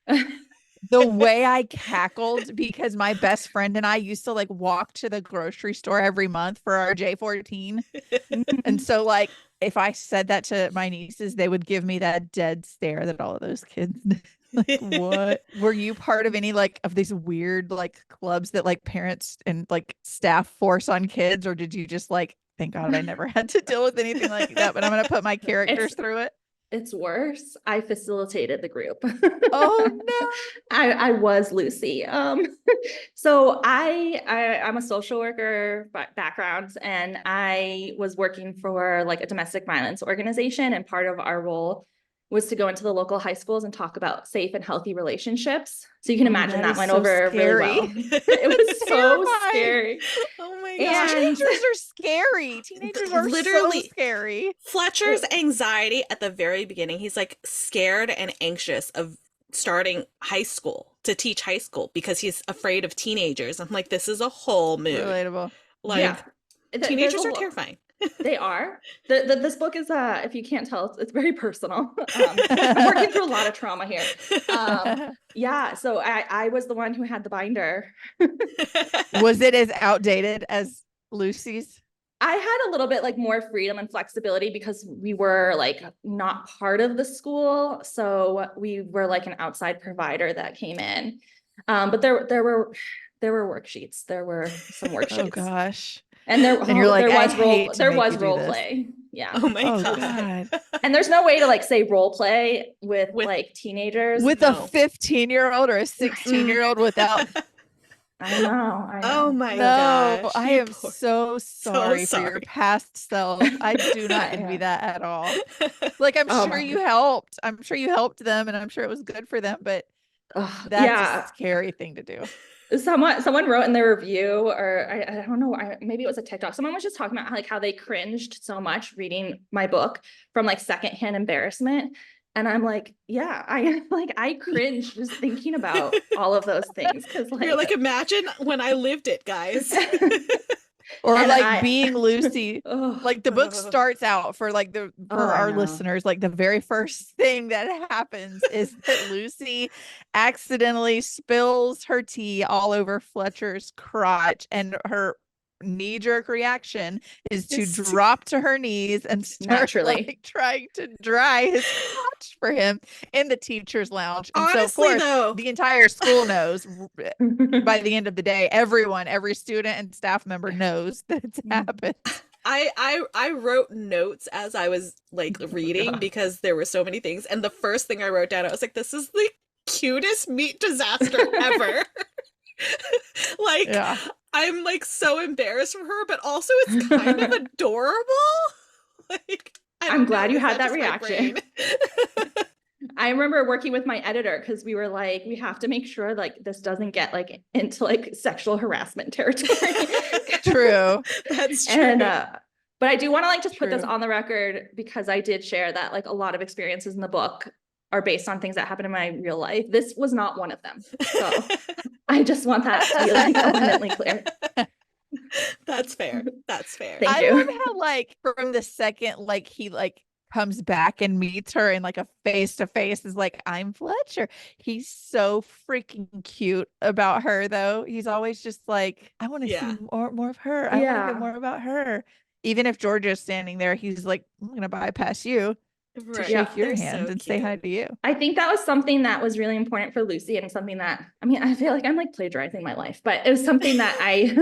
The way I cackled, because my best friend and I used to like walk to the grocery store every month for our J14. And so like, if I said that to my nieces, they would give me that dead stare that all of those kids like, what? Were you part of any like of these weird like clubs that like parents and like staff force on kids? Or did you just like, thank God I never had to deal with anything like that, but I'm going to put my characters through it? It's worse. I facilitated the group. Oh no. I was Lucy. So I'm a social worker background, and I was working for like a domestic violence organization, and part of our role was to go into the local high schools and talk about safe and healthy relationships. So you can imagine that went over really well. It was so scary. Oh my my gosh. Teenagers are scary. Teenagers are Literally. so scary. Fletcher's anxiety at the very beginning, he's like scared and anxious of starting high school to teach high school because he's afraid of teenagers. I'm like, this is a whole mood. Relatable. Like, Yeah. teenagers are terrifying. They are. This book is, if you can't tell, it's very personal. I'm working through a lot of trauma here. Yeah, so I was the one who had the binder. Was it as outdated as Lucy's? I had a little bit like more freedom and flexibility because we were like not part of the school. So we were like an outside provider that came in. But there were worksheets. There were some worksheets. Oh gosh. And you're like, there was role play. Yeah. Oh my God. And there's no way to like say role play with like teenagers. With a 15-year-old or a 16-year-old without. I know. Oh my No, gosh. I am so sorry for your past self. I do not envy that at all. Like, I'm sure you helped. I'm sure you helped them and I'm sure it was good for them, but that's a scary thing to do. Someone wrote in their review, or I don't know, maybe it was a TikTok. Someone was just talking about like how they cringed so much reading my book from like secondhand embarrassment. And I'm like, yeah, I cringe just thinking about all of those things. Cause like, you're like, imagine when I lived it, guys. Or like being Lucy, like the book starts out for like our listeners, like the very first thing that happens is that Lucy accidentally spills her tea all over Fletcher's crotch, and her knee-jerk reaction is to drop to her knees and start like trying to dry his crotch for him in the teacher's lounge. And honestly, so of course the entire school knows by the end of the day, every student and staff member knows that it's happened. I wrote notes as I was like reading because there were so many things, and the first thing I wrote down, I was like, this is the cutest meat disaster ever. Like, I'm like so embarrassed for her, but also it's kind of adorable. Like, I'm glad you had that reaction. I remember working with my editor because we were like, we have to make sure like this doesn't get like into like sexual harassment territory. True. That's true. And but I do want to like just put this on the record because I did share that like a lot of experiences in the book are based on things that happened in my real life. This was not one of them. So I just want that to be like abundantly clear. That's fair. That's fair. Thank you. I love how like from the second like he like comes back and meets her in like a face-to-face is like, I'm Fletcher. He's so freaking cute about her though. He's always just like, I want to see more of her. I want to hear more about her. Even if Georgia's standing there, he's like, I'm gonna bypass you to shake your hand and say hi to you. I think that was something that was really important for Lucy, and something that, I mean, I feel like I'm like plagiarizing my life, but it was something that I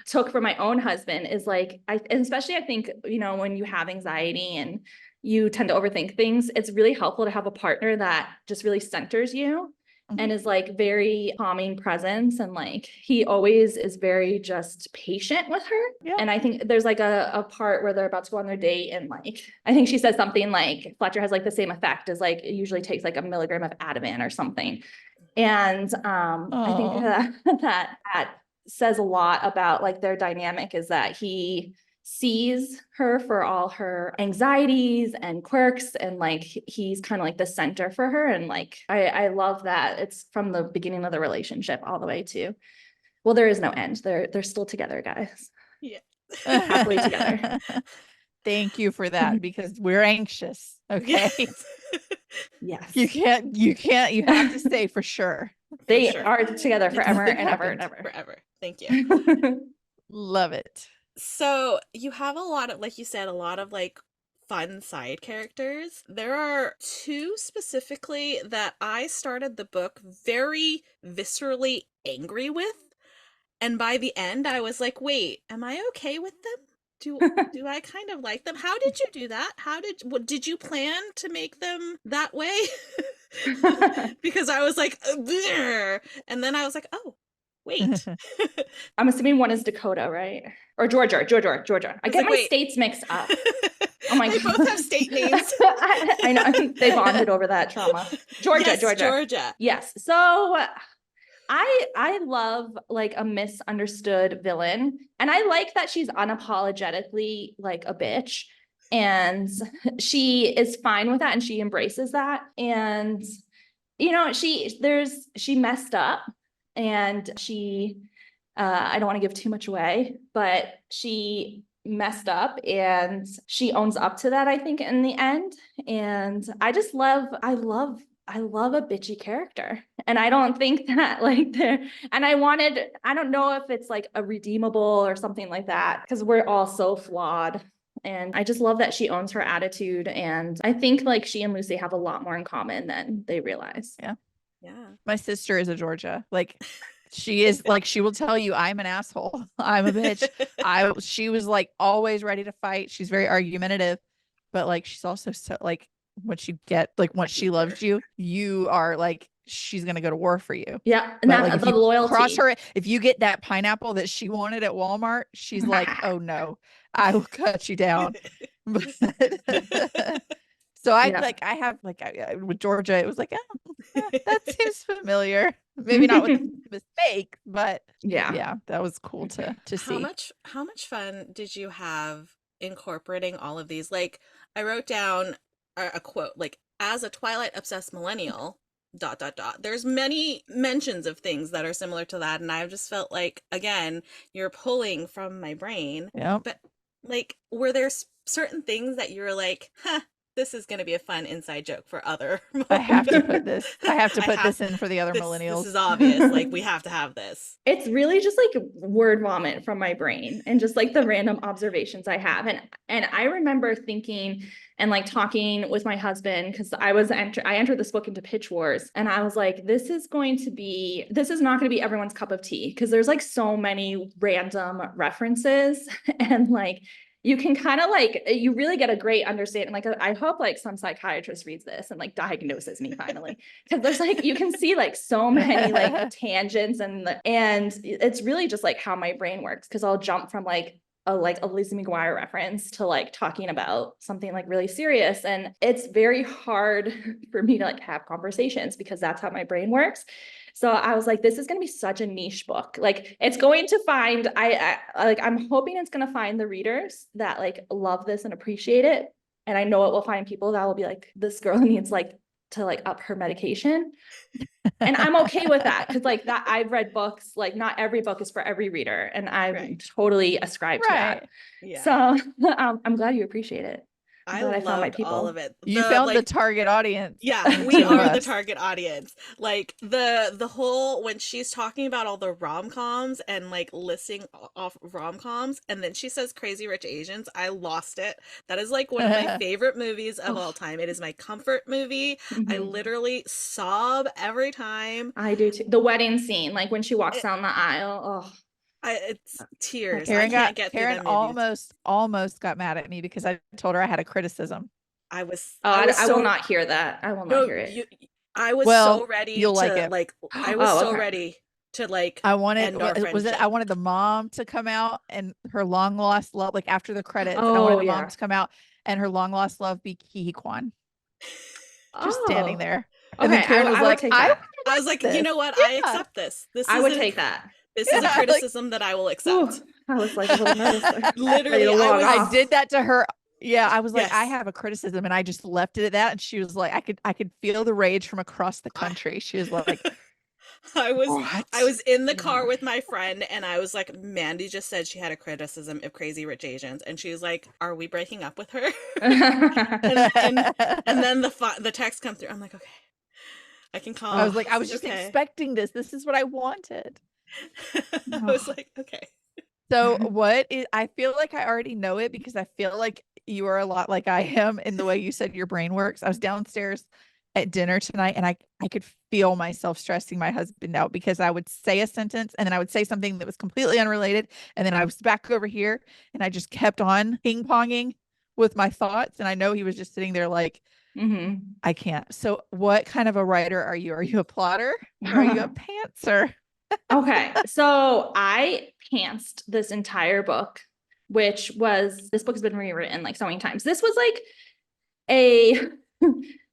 took from my own husband is like, and especially I think, you know, when you have anxiety and you tend to overthink things, it's really helpful to have a partner that just really centers you and is like very calming presence. And like, he always is very just patient with her. Yeah. And I think there's like a part where they're about to go on their date. And like, I think she says something like Fletcher has like the same effect as like, it usually takes like 1 milligram of Ativan or something. And I think that says a lot about like their dynamic is that he sees her for all her anxieties and quirks, and like he's kind of like the center for her. And like I love that it's from the beginning of the relationship all the way to, well, there is no end. They're still together, guys. Yeah. Happily together. Thank you for that, because we're anxious. Okay. Yes. You have to stay for sure. They are together forever and ever and ever. Forever. Thank you. Love it. So you have a lot of, like you said, a lot of like fun side characters. There are 2 specifically that I started the book very viscerally angry with. And by the end, I was like, wait, am I okay with them? Do I kind of like them? How did you do that? Did you plan to make them that way? Because I was like, "Ugh." And then I was like, oh, wait. I'm assuming one is Dakota, right? Or Georgia. I get my states mixed up. Oh my God. They both have state names. I know. They bonded over that trauma. Georgia. Yes. Yes. So I love like a misunderstood villain. And I like that she's unapologetically like a bitch. And she is fine with that and she embraces that. And she messed up and she I don't want to give too much away, but she messed up and she owns up to that, I think, in the end. And I love a bitchy character. And I don't think that like I don't know if it's like a redeemable or something like that, because we're all so flawed. And I just love that she owns her attitude. And I think like she and Lucy have a lot more in common than they realize. Yeah. Yeah. My sister is a Georgia. Like she is like, she will tell you I'm an asshole. I'm a bitch. She was like always ready to fight. She's very argumentative, but like she's also so like once she loves you, you are like she's gonna go to war for you. Yeah. And But that like if the you loyalty. cross her, if you get that pineapple that she wanted at Walmart, she's like, oh no, I will cut you down. So I have like with Georgia, it was like, that seems familiar. Maybe not with the mistake, but yeah, that was cool to see. How much fun did you have incorporating all of these? Like, I wrote down a quote, like, as a Twilight obsessed millennial, dot dot dot. There's many mentions of things that are similar to that, and I've just felt like, again, you're pulling from my brain. Yeah. But like, were there certain things that you were like, huh, this is going to be a fun inside joke for other I have to put this in for the other millennials. This is obvious. Like, we have to have this. It's really just like word vomit from my brain and just like the random observations I have. And I remember thinking and like talking with my husband, because I entered this book into pitch wars, and I was like, this is not going to be everyone's cup of tea, because there's like so many random references and like you can kind of like, you really get a great understanding. Like, I hope like some psychiatrist reads this and like diagnoses me finally. Cause there's like, you can see like so many like tangents and it's really just like how my brain works. Cause I'll jump from like a Lizzie McGuire reference to like talking about something like really serious. And it's very hard for me to like have conversations because that's how my brain works. So I was like, this is going to be such a niche book. Like it's going to find, I'm hoping it's going to find the readers that like love this and appreciate it. And I know it will find people that will be like, this girl needs like to like up her medication. And I'm okay with that. Cause like that I've read books, like not every book is for every reader. And I totally ascribe to that. Yeah. So I'm glad you appreciate it. I loved all of it. You found the target audience. Yeah, we are the target audience. Like the whole, when she's talking about all the rom-coms and like listing off rom-coms, and then she says Crazy Rich Asians, I lost it. That is like one of my favorite movies of all time. It is my comfort movie. Mm-hmm. I literally sob every time. I do too. The wedding scene, like when she walks down the aisle. Oh. It's tears. Karin Karin almost got mad at me because I told her I had a criticism. I will not hear that. I will not hear it. I was so ready. You'll like it. Like I was so ready to like. I wanted I wanted the mom to come out and her long lost love, like after the credits. And I wanted the mom to come out and her long lost love be Ki Kwan, just standing there. And then Karin was like, I was like, you know what? I accept this. I would take that. This is a criticism that I will accept. I was like a little nervous. Literally, I did that to her. Yeah, I was like, I have a criticism, and I just left it at that. And she was like, I could feel the rage from across the country. She was like, I was in the car with my friend, and I was like, Mandy just said she had a criticism of Crazy Rich Asians, and she was like, are we breaking up with her? and then the text come through. I'm like, okay, I can call. I was like, I was just expecting this. This is what I wanted. I was like, okay. So I feel like I already know it because I feel like you are a lot like I am in the way you said your brain works. I was downstairs at dinner tonight and I could feel myself stressing my husband out because I would say a sentence and then I would say something that was completely unrelated. And then I was back over here and I just kept on ping-ponging with my thoughts. And I know he was just sitting there like, I can't. So what kind of a writer are you? Are you a plotter? Or are you a pantser? Okay, so I pantsed this entire book, this book has been rewritten like so many times. This was like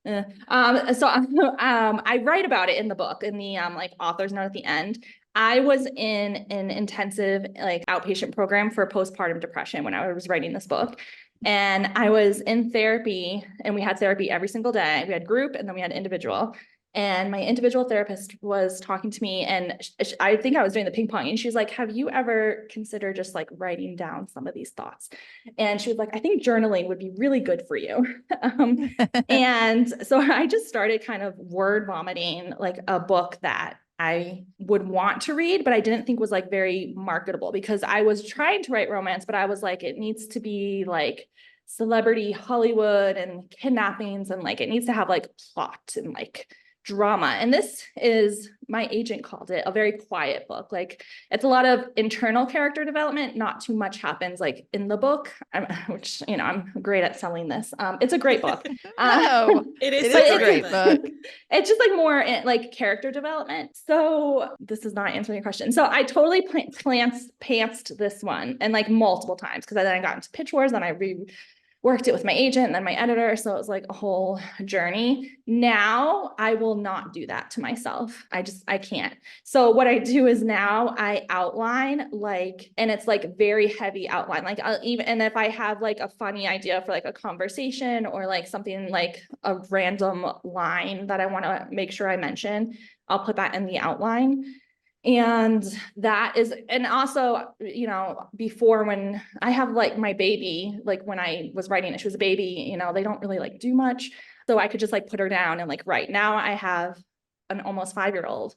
I write about it in the book, in the like author's note at the end. I was in an intensive like outpatient program for postpartum depression when I was writing this book. And I was in therapy, and we had therapy every single day. We had group and then we had individual. And my individual therapist was talking to me, and I think I was doing the ping pong, and she's like, have you ever considered just like writing down some of these thoughts? And she was like, I think journaling would be really good for you. And so I just started kind of word vomiting like a book that I would want to read, but I didn't think was like very marketable, because I was trying to write romance, but I was like, it needs to be like celebrity Hollywood and kidnappings, and like it needs to have like plot and like drama. And this is, my agent called it, a very quiet book. Like it's a lot of internal character development. Not too much happens like in the book, which, you know, I'm great at selling this. It's a great book. No, It is it such is a a great book. It's just like more like character development. So this is not answering your question. So I totally pantsed this one, and like multiple times, because then I got into pitch wars, then I worked it with my agent and then my editor. So it was like a whole journey. Now I will not do that to myself. I can't. So what I do is now I outline like, and it's like very heavy outline. Like I'll even, and if I have like a funny idea for like a conversation, or like something like a random line that I want to make sure I mention, I'll put that in the outline. And that is, and also, you know, before, when I have like my baby, like when I was writing it, she was a baby, you know, they don't really like do much. So I could just like put her down and like write. Now I have an almost 5-year-old,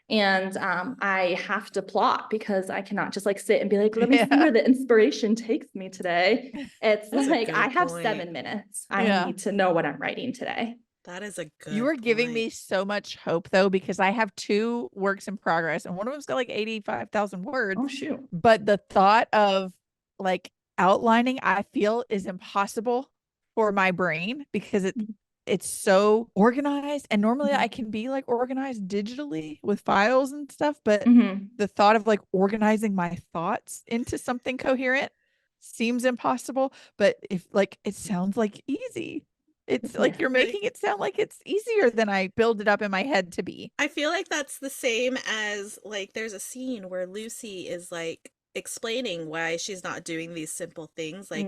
and I have to plot, because I cannot just like sit and be like, let me see where the inspiration takes me today. It's That's like, I have point. 7 minutes. I need to know what I'm writing today. That is a good You are giving point. me so much hope, though, because I have 2 works in progress, and one of them's got like 85,000 words. Oh, shoot. But the thought of like outlining, I feel, is impossible for my brain, because it's so organized. And normally I can be like organized digitally with files and stuff, but the thought of like organizing my thoughts into something coherent seems impossible. But if like, it sounds like easy. It's like you're making it sound like it's easier than I build it up in my head to be. I feel like that's the same as like there's a scene where Lucy is like explaining why she's not doing these simple things. Like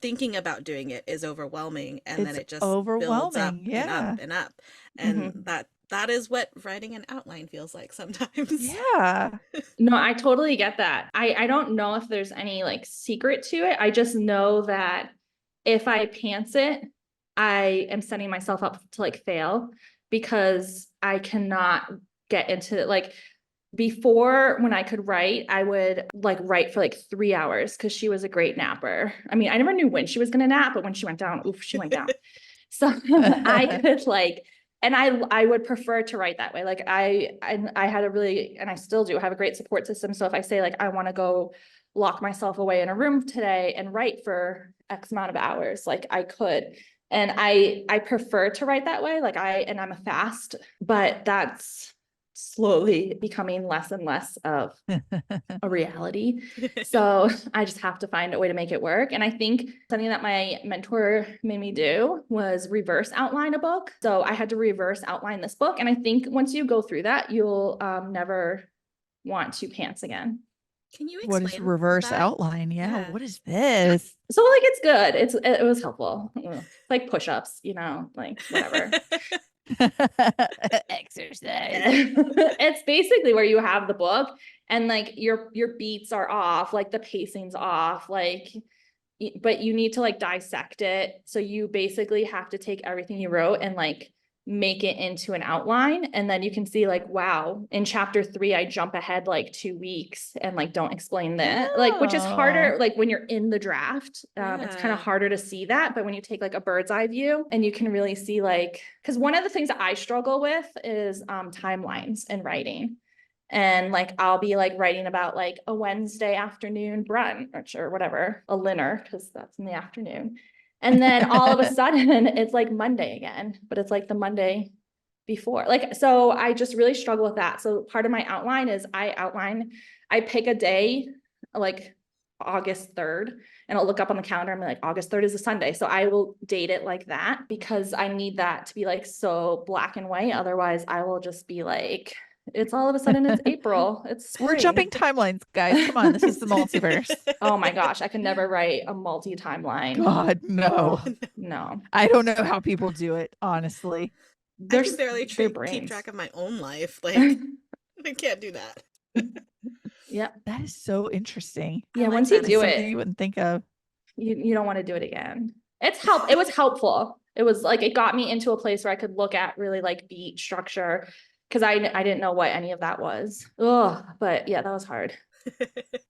thinking about doing it is overwhelming, and then It's it just builds up overwhelming. and up Yeah. and up. And that is what writing an outline feels like sometimes. Yeah. No, I totally get that. I don't know if there's any like secret to it. I just know that if I pants it, I am setting myself up to like fail, because I cannot get into like, before, when I could write, I would like write for like 3 hours, because she was a great napper. I mean, I never knew when she was going to nap, but when she went down, oof, she went down. So I could like, and I would prefer to write that way. Like I had a really, and I still do have a great support system. So if I say like, I want to go lock myself away in a room today and write for X amount of hours, like I could. And I prefer to write that way. Like I'm a fast, but that's slowly becoming less and less of a reality. So I just have to find a way to make it work. And I think something that my mentor made me do was reverse outline a book. So I had to reverse outline this book. And I think once you go through that, you'll never want to pants again. Can you What explain is reverse that? outline? Yeah. Yeah. What is this? So like, it's good. It was helpful. Like push-ups, you know, like whatever. Exercise. It's basically where you have the book, and like your beats are off, like the pacing's off, like, but you need to like dissect it. So you basically have to take everything you wrote and like make it into an outline. And then you can see like, wow, in chapter 3, I jump ahead like 2 weeks and like don't explain that, like, which is harder, like when you're in the draft, it's kind of harder to see that. But when you take like a bird's eye view, and you can really see like, because one of the things that I struggle with is timelines and writing. And like, I'll be like writing about like a Wednesday afternoon brunch or whatever, a dinner, because that's in the afternoon. And then all of a sudden it's like Monday again, but it's like the Monday before. Like, so I just really struggle with that. So part of my outline is I pick a day, like August 3rd, and I'll look up on the calendar and be like, August 3rd is a Sunday. So I will date it like that because I need that to be like so black and white. Otherwise I will just be like, it's all of a sudden it's April. It's spring. We're jumping timelines, guys. Come on, this is the multiverse. Oh my gosh, I can never write a multi-timeline. God, no. Oh, no. I don't know how people do it, honestly. I can barely keep track of my own life. Like, I can't do that. Yeah. That is so interesting. Yeah, like once you that. do Something it, you wouldn't think of. you don't want to do it again. It was helpful. It was like, it got me into a place where I could look at really like beat structure because I didn't know what any of that was. Oh, but yeah, that was hard.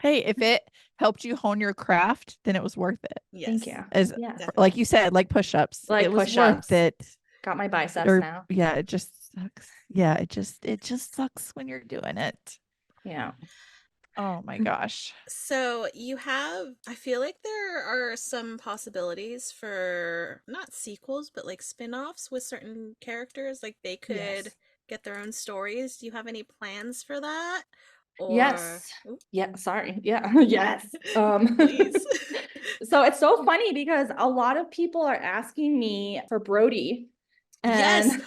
Hey, if it helped you hone your craft, then it was worth it. Yes. Thank you. As Yeah. like you said, like push-ups. Like it was push-ups. worth it. Got my biceps Or, now. yeah, it just sucks. Yeah, it just sucks when you're doing it. Yeah. Oh my gosh. So I feel like there are some possibilities for not sequels, but like spin-offs with certain characters. Like they could Yes. get their own stories. Do you have any plans for that? Or Yes. Oop. Yeah. Sorry. Yeah. Yes. Please. So it's so funny because a lot of people are asking me for Brody. And Yes,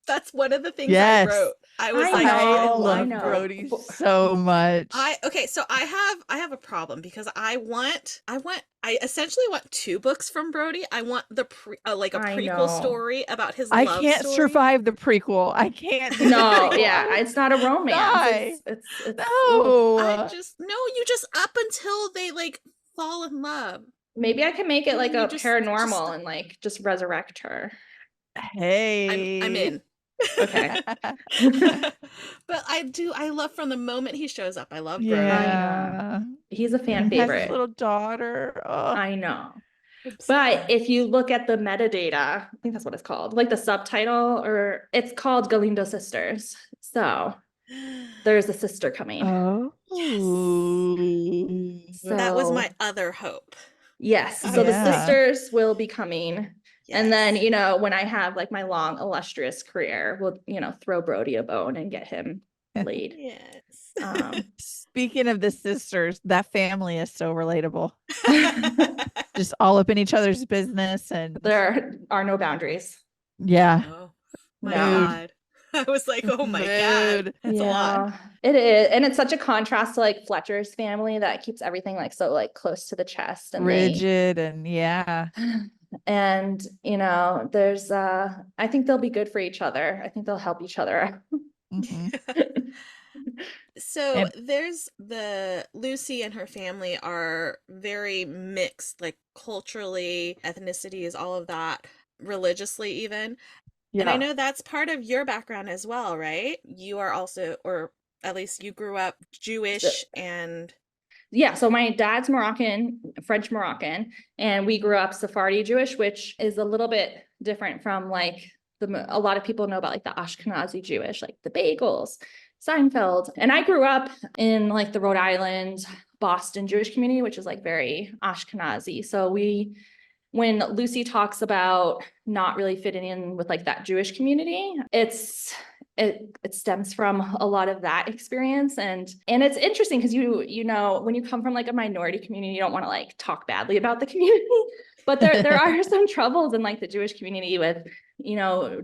that's one of the things Yes. I wrote. I was I like, know, I I love know. Brody so much. Okay, so I have a problem because I essentially want two books from Brody. I want the like a I prequel know. story about his I love can't story. survive the prequel. I can't do the No, prequel. yeah, it's not a romance. Die. It's No. You just up until they like fall in love. maybe I can make it like a Just paranormal and like just resurrect her. Hey. I'm in. Okay. But I love from the moment he shows up. I love Brody. Yeah. He's a fan And he has favorite. his little daughter. Oh. I know. But if you look at the metadata, I think that's what it's called, like the subtitle, or it's called Galindo Sisters. So there's a sister coming. Oh. So That was my other hope. yes. I So the was like, sisters will be coming. And then, yes. when I have like my long illustrious career, we'll, throw Brody a bone and get him laid. Yes. Speaking of the sisters, that family is so relatable. Just all up in each other's business, and There are no boundaries. yeah. Oh my No. God. I was like, oh my God. That's a lot. It is. And it's such a contrast to like Fletcher's family that keeps everything like so like close to the chest and Rigid and yeah. And there's I think they'll be good for each other. I think they'll help each other out. Mhm. So And- there's the Lucy and her family are very mixed, like culturally, ethnicities, all of that, religiously even. And I know that's part of your background as well, right? You are also, or at least you grew up Jewish and Yeah, so my dad's Moroccan, French Moroccan, and we grew up Sephardi Jewish, which is a little bit different from like a lot of people know about like the Ashkenazi Jewish, like the bagels, Seinfeld. And I grew up in like the Rhode Island, Boston Jewish community, which is like very Ashkenazi. So when Lucy talks about not really fitting in with like that Jewish community, it stems from a lot of that experience. And it's interesting because when you come from like a minority community, you don't want to like talk badly about the community, but there are some troubles in like the Jewish community with,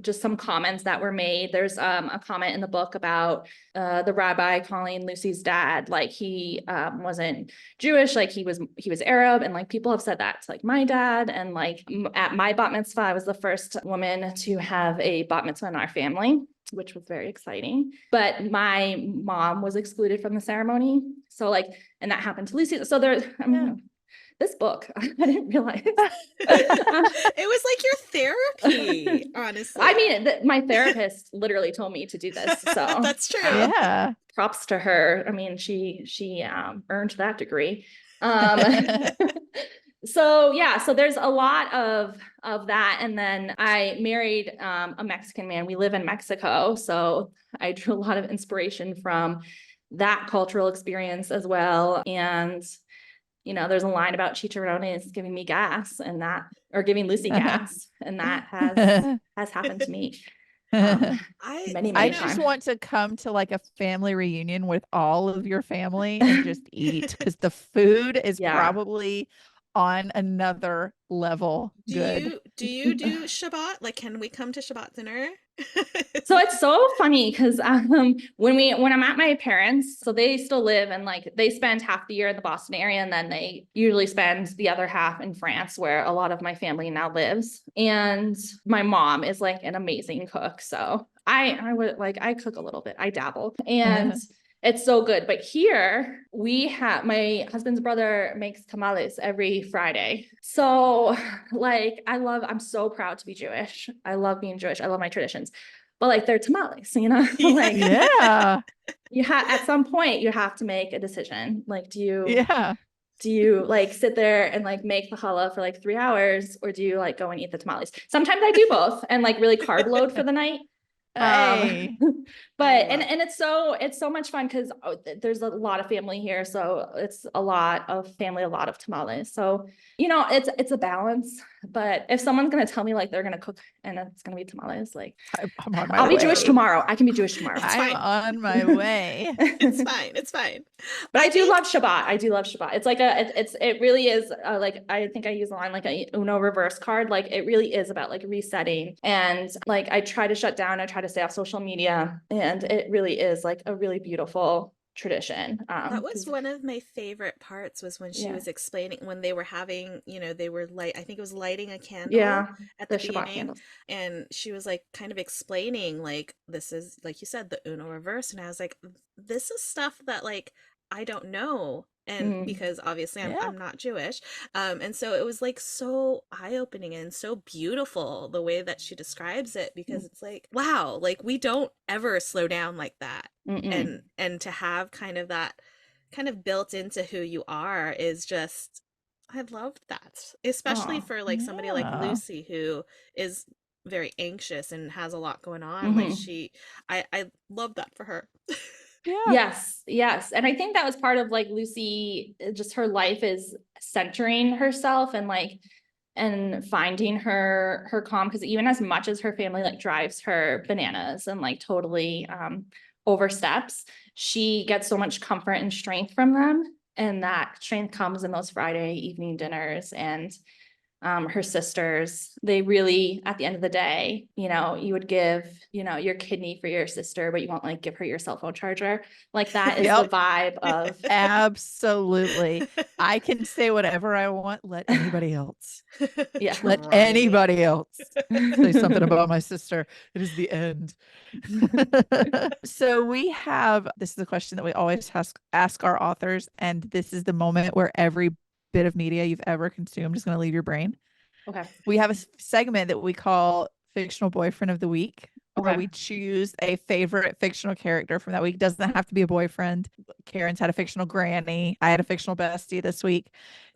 just some comments that were made. There's a comment in the book about the rabbi calling Lucy's dad like he wasn't Jewish, like he was Arab, and like people have said that to like my dad. And like at my bat mitzvah, I was the first woman to have a bat mitzvah in our family, which was very exciting. But my mom was excluded from the ceremony. So like, and that happened to Lucy. So this book, I didn't realize. it was like your therapy, honestly. I mean, my therapist literally told me to do this. So that's true. Yeah. Props to her. I mean, she earned that degree. So there's a lot of that. And then I married a Mexican man. We live in Mexico. So I drew a lot of inspiration from that cultural experience as well. And there's a line about chicharrones giving me gas, or giving Lucy gas, and that has happened to me. I, many, I many you know, just times. want to come to like a family reunion with all of your family and just eat because the food is Yeah. probably on another level good. do Shabbat? Like, can we come to Shabbat dinner? So it's so funny because when I'm at my parents, so they still live and like they spend half the year in the Boston area and then they usually spend the other half in France where a lot of my family now lives. And my mom is like an amazing cook. So I would like I cook a little bit, I dabble. And it's so good. But here we have my husband's brother makes tamales every Friday. So like I'm so proud to be Jewish. I love being Jewish. I love my traditions. But like they're tamales, you know? Like Yeah. you have at some point you have to make a decision. Like Yeah. do you like sit there and like make the challah for like 3 hours or do you like go and eat the tamales? Sometimes I do both and like really carb load for the night. Hey. But love. and it's so much fun because there's a lot of family here, so it's a lot of family, a lot of tamales. So you know, it's a balance. But if someone's gonna tell me like they're gonna cook and it's gonna be tamales, like I'm on my I'll be Jewish way. tomorrow. I can be Jewish tomorrow. It's I'm fine. on my way. It's fine. It's fine. But I do think love Shabbat. I do love Shabbat. It's like it really is like I think I use the line like a Uno reverse card. Like it really is about like resetting and like I try to shut down. I try to stay off social media, and it really is like a really beautiful tradition. that was one of my favorite parts was when she Yeah, was explaining when they were having, they were light, I think it was lighting a candle yeah, at the the Shabbat beginning, candles. and she was like kind of explaining like this is like you said the Uno reverse, and I was like, this is stuff that like I don't know. And Mm, because obviously I'm Yeah. I'm not Jewish, and so it was like so eye-opening and so beautiful the way that she describes it, because it's like wow, like we don't ever slow down like that, mm-mm. and to have kind of that kind of built into who you are is just I love that. Especially Oh, for like somebody like Yeah. Lucy who is very anxious and has a lot going on. Like mhm. I love that for her. Yeah. Yes, yes. And I think that was part of like Lucy, just her life is centering herself and like and finding her calm because even as much as her family like drives her bananas and like totally oversteps, she gets so much comfort and strength from them. And that strength comes in those Friday evening dinners and her sisters, they really, at the end of the day, you know, you would give, you know, your kidney for your sister, but you won't like give her your cell phone charger. Like that is the Yep. vibe of, Absolutely. I can say whatever I want. Let anybody else. yeah. Let Try me. anybody else say something about my sister. It is the end. So we have this is a question that we always ask our authors, and this is the moment where every bit of media you've ever consumed is going to leave your brain. Okay. We have a segment that we call fictional boyfriend of the week, where Okay. we choose a favorite fictional character from that week. Doesn't have to be a boyfriend. Karen's had a fictional granny. I had a fictional bestie this week.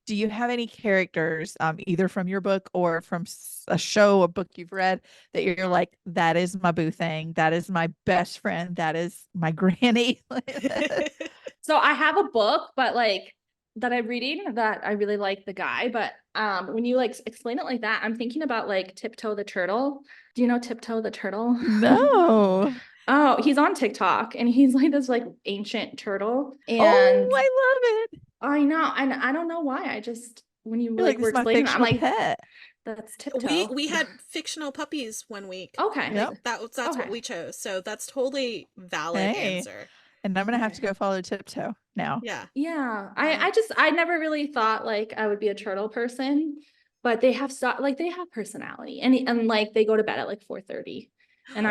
Do you have any characters, either from your book or from a show, a book you've read, that you're like, that is my boo thing, that is my best friend, that is my granny? So I have a book, but like that I'm reading that I really like the guy, but when you like explain it like that, I'm thinking about like Tiptoe the turtle. Do you know Tiptoe the turtle? No. No. Oh, he's on TikTok and he's like this like ancient turtle. And Oh, I love it. I know, and I don't know why. I just when you You're like, like this were is my explaining that, I'm fictional like, pet. that's We Tiptoe. we had fictional puppies one week. Okay. Like Yep. that's what Okay. we chose. So that's totally valid Hey. answer. And I'm gonna have to Okay. go follow Tiptoe now. Yeah. Yeah. I I never really thought like I would be a turtle person, but they have like they have personality and like they go to bed at like 4:30. And Oh,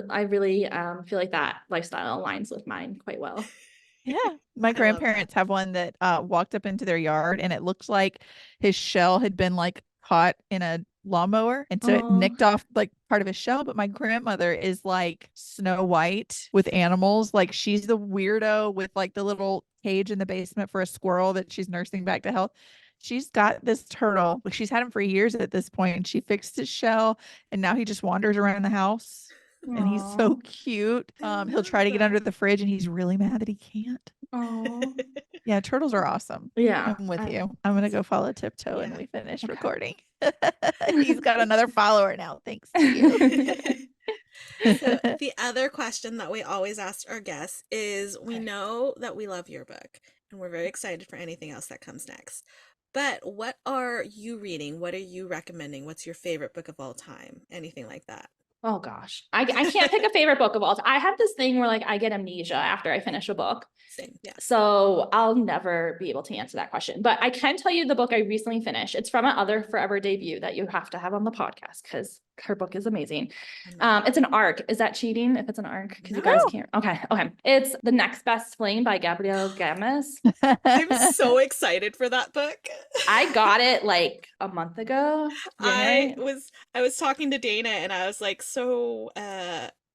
I really feel like that lifestyle aligns with mine quite well. yeah. My I love that. grandparents have one that walked up into their yard and it looked like his shell had been like caught in a lawnmower. And so it Oh, nicked off like part of his shell. But my grandmother is like Snow White with animals. Like she's the weirdo with like the little cage in the basement for a squirrel that she's nursing back to health. She's got this turtle. Like she's had him for years at this point, and she fixed his shell, and now he just wanders around the house. And he's so oh, cute. I He'll love try to get under that. the fridge and he's really mad that he can't. oh. Yeah, turtles are awesome. Yeah. I'm with you. I'm gonna go follow Tiptoe and Yeah. we finish Okay. recording. He's got another follower now, thanks to you. So the other question that we always ask our guests is, we know that we love your book and we're very excited for anything else that comes next. But what are you reading? What are you recommending? What's your favorite book of all time? Anything like that? Oh gosh, I can't pick a favorite book of all time. I have this thing where like I get amnesia after I finish a book. Same, yeah. So I'll never be able to answer that question. But I can tell you the book I recently finished. It's from an other forever debut that you have to have on the podcast because her book is amazing. It's an arc. Is that cheating if it's an arc? Because you guys can't. Okay. It's The Next Best Fling by Gabrielle Gamis. I'm so excited for that book. I got it like a month ago. I was talking to Dana and I was like, so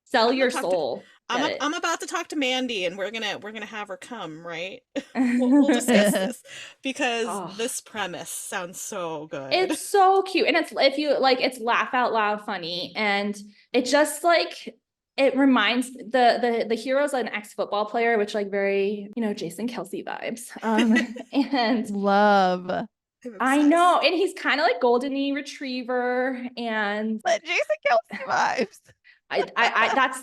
Sell Your Soul. I'm about to talk to Mandy and we're gonna have her come, right? we'll discuss this because this premise sounds so good. It's so cute. And it's, if you like, it's laugh out loud funny. And it just like, it reminds the hero's an ex-football player, which like very, Jason Kelsey vibes. And love. I know. And he's kind of like golden retriever and but Jason Kelsey vibes.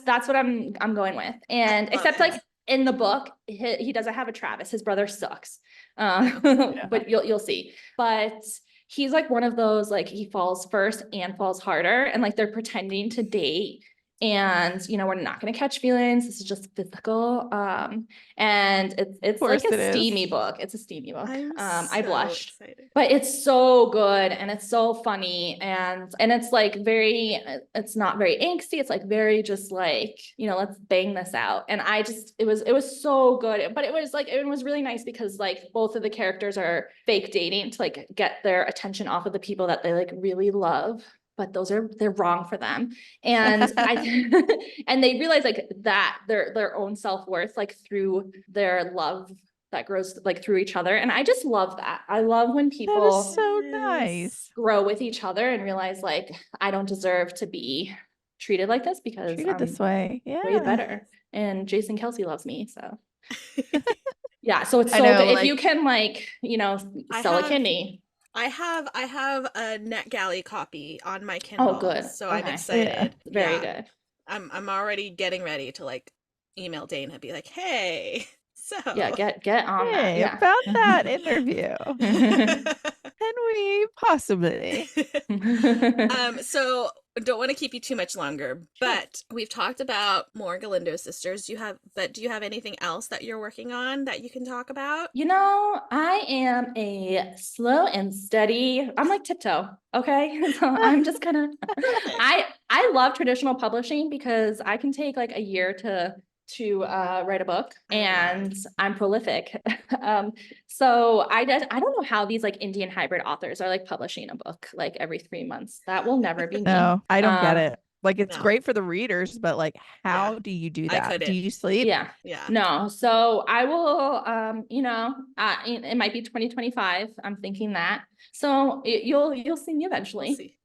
that's what I'm going with. And except like in the book, he doesn't have a Travis. His brother sucks. But you'll see. But he's like one of those, like he falls first and falls harder. And like they're pretending to date. And we're not going to catch feelings. This is just physical. And it's like a steamy book. It's a steamy book. I blushed, excited. But it's so good and it's so funny and it's like it's not very angsty. It's like very just like, let's bang this out. And it was so good. But it was really nice because like both of the characters are fake dating to like get their attention off of the people that they like really love. But they're wrong for them. And and they realize like that their own self-worth, like through their love that grows like through each other. And I just love that. I love when people that is so nice grow with each other and realize like, I don't deserve to be treated like this because treated this way. Yeah. Way better. And Jason Kelsey loves me. So yeah. So it's so good. Like, if you can like, sell a kidney. I have a NetGalley copy on my Kindle. Oh, good. So I'm excited. Yeah. Very good. I'm already getting ready to like email Dana and be like, hey, so yeah, get on that. Yeah. About that interview. Can we possibly? So don't want to keep you too much longer, but we've talked about more Galindo sisters. Do you have anything else that you're working on that you can talk about? I am a slow and steady. I'm like Tiptoe. Okay. So I'm just gonna, I love traditional publishing because I can take like a year to write a book and I'm prolific. So I don't know how these like Indian hybrid authors are like publishing a book like every 3 months. That will never be me. No, I don't get it. Like it's great for the readers, but like, how do you do that? Do you sleep? Yeah. No. So I will, it might be 2025. I'm thinking that. So you'll see me eventually. We'll see.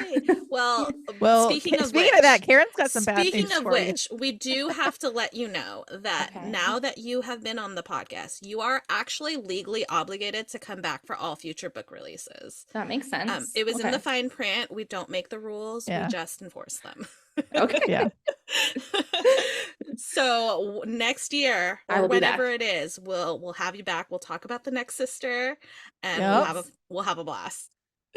Yay. Well, speaking of that, Karen's got some bad news Speaking of for which, you. we do have to let you know that now that you have been on the podcast, you are actually legally obligated to come back for all future book releases. That makes sense. It was in the fine print. We don't make the rules. Yeah. We just enforce them. Okay. Yeah. So next year or whenever it is, we'll have you back. We'll talk about the next sister and we'll have a blast.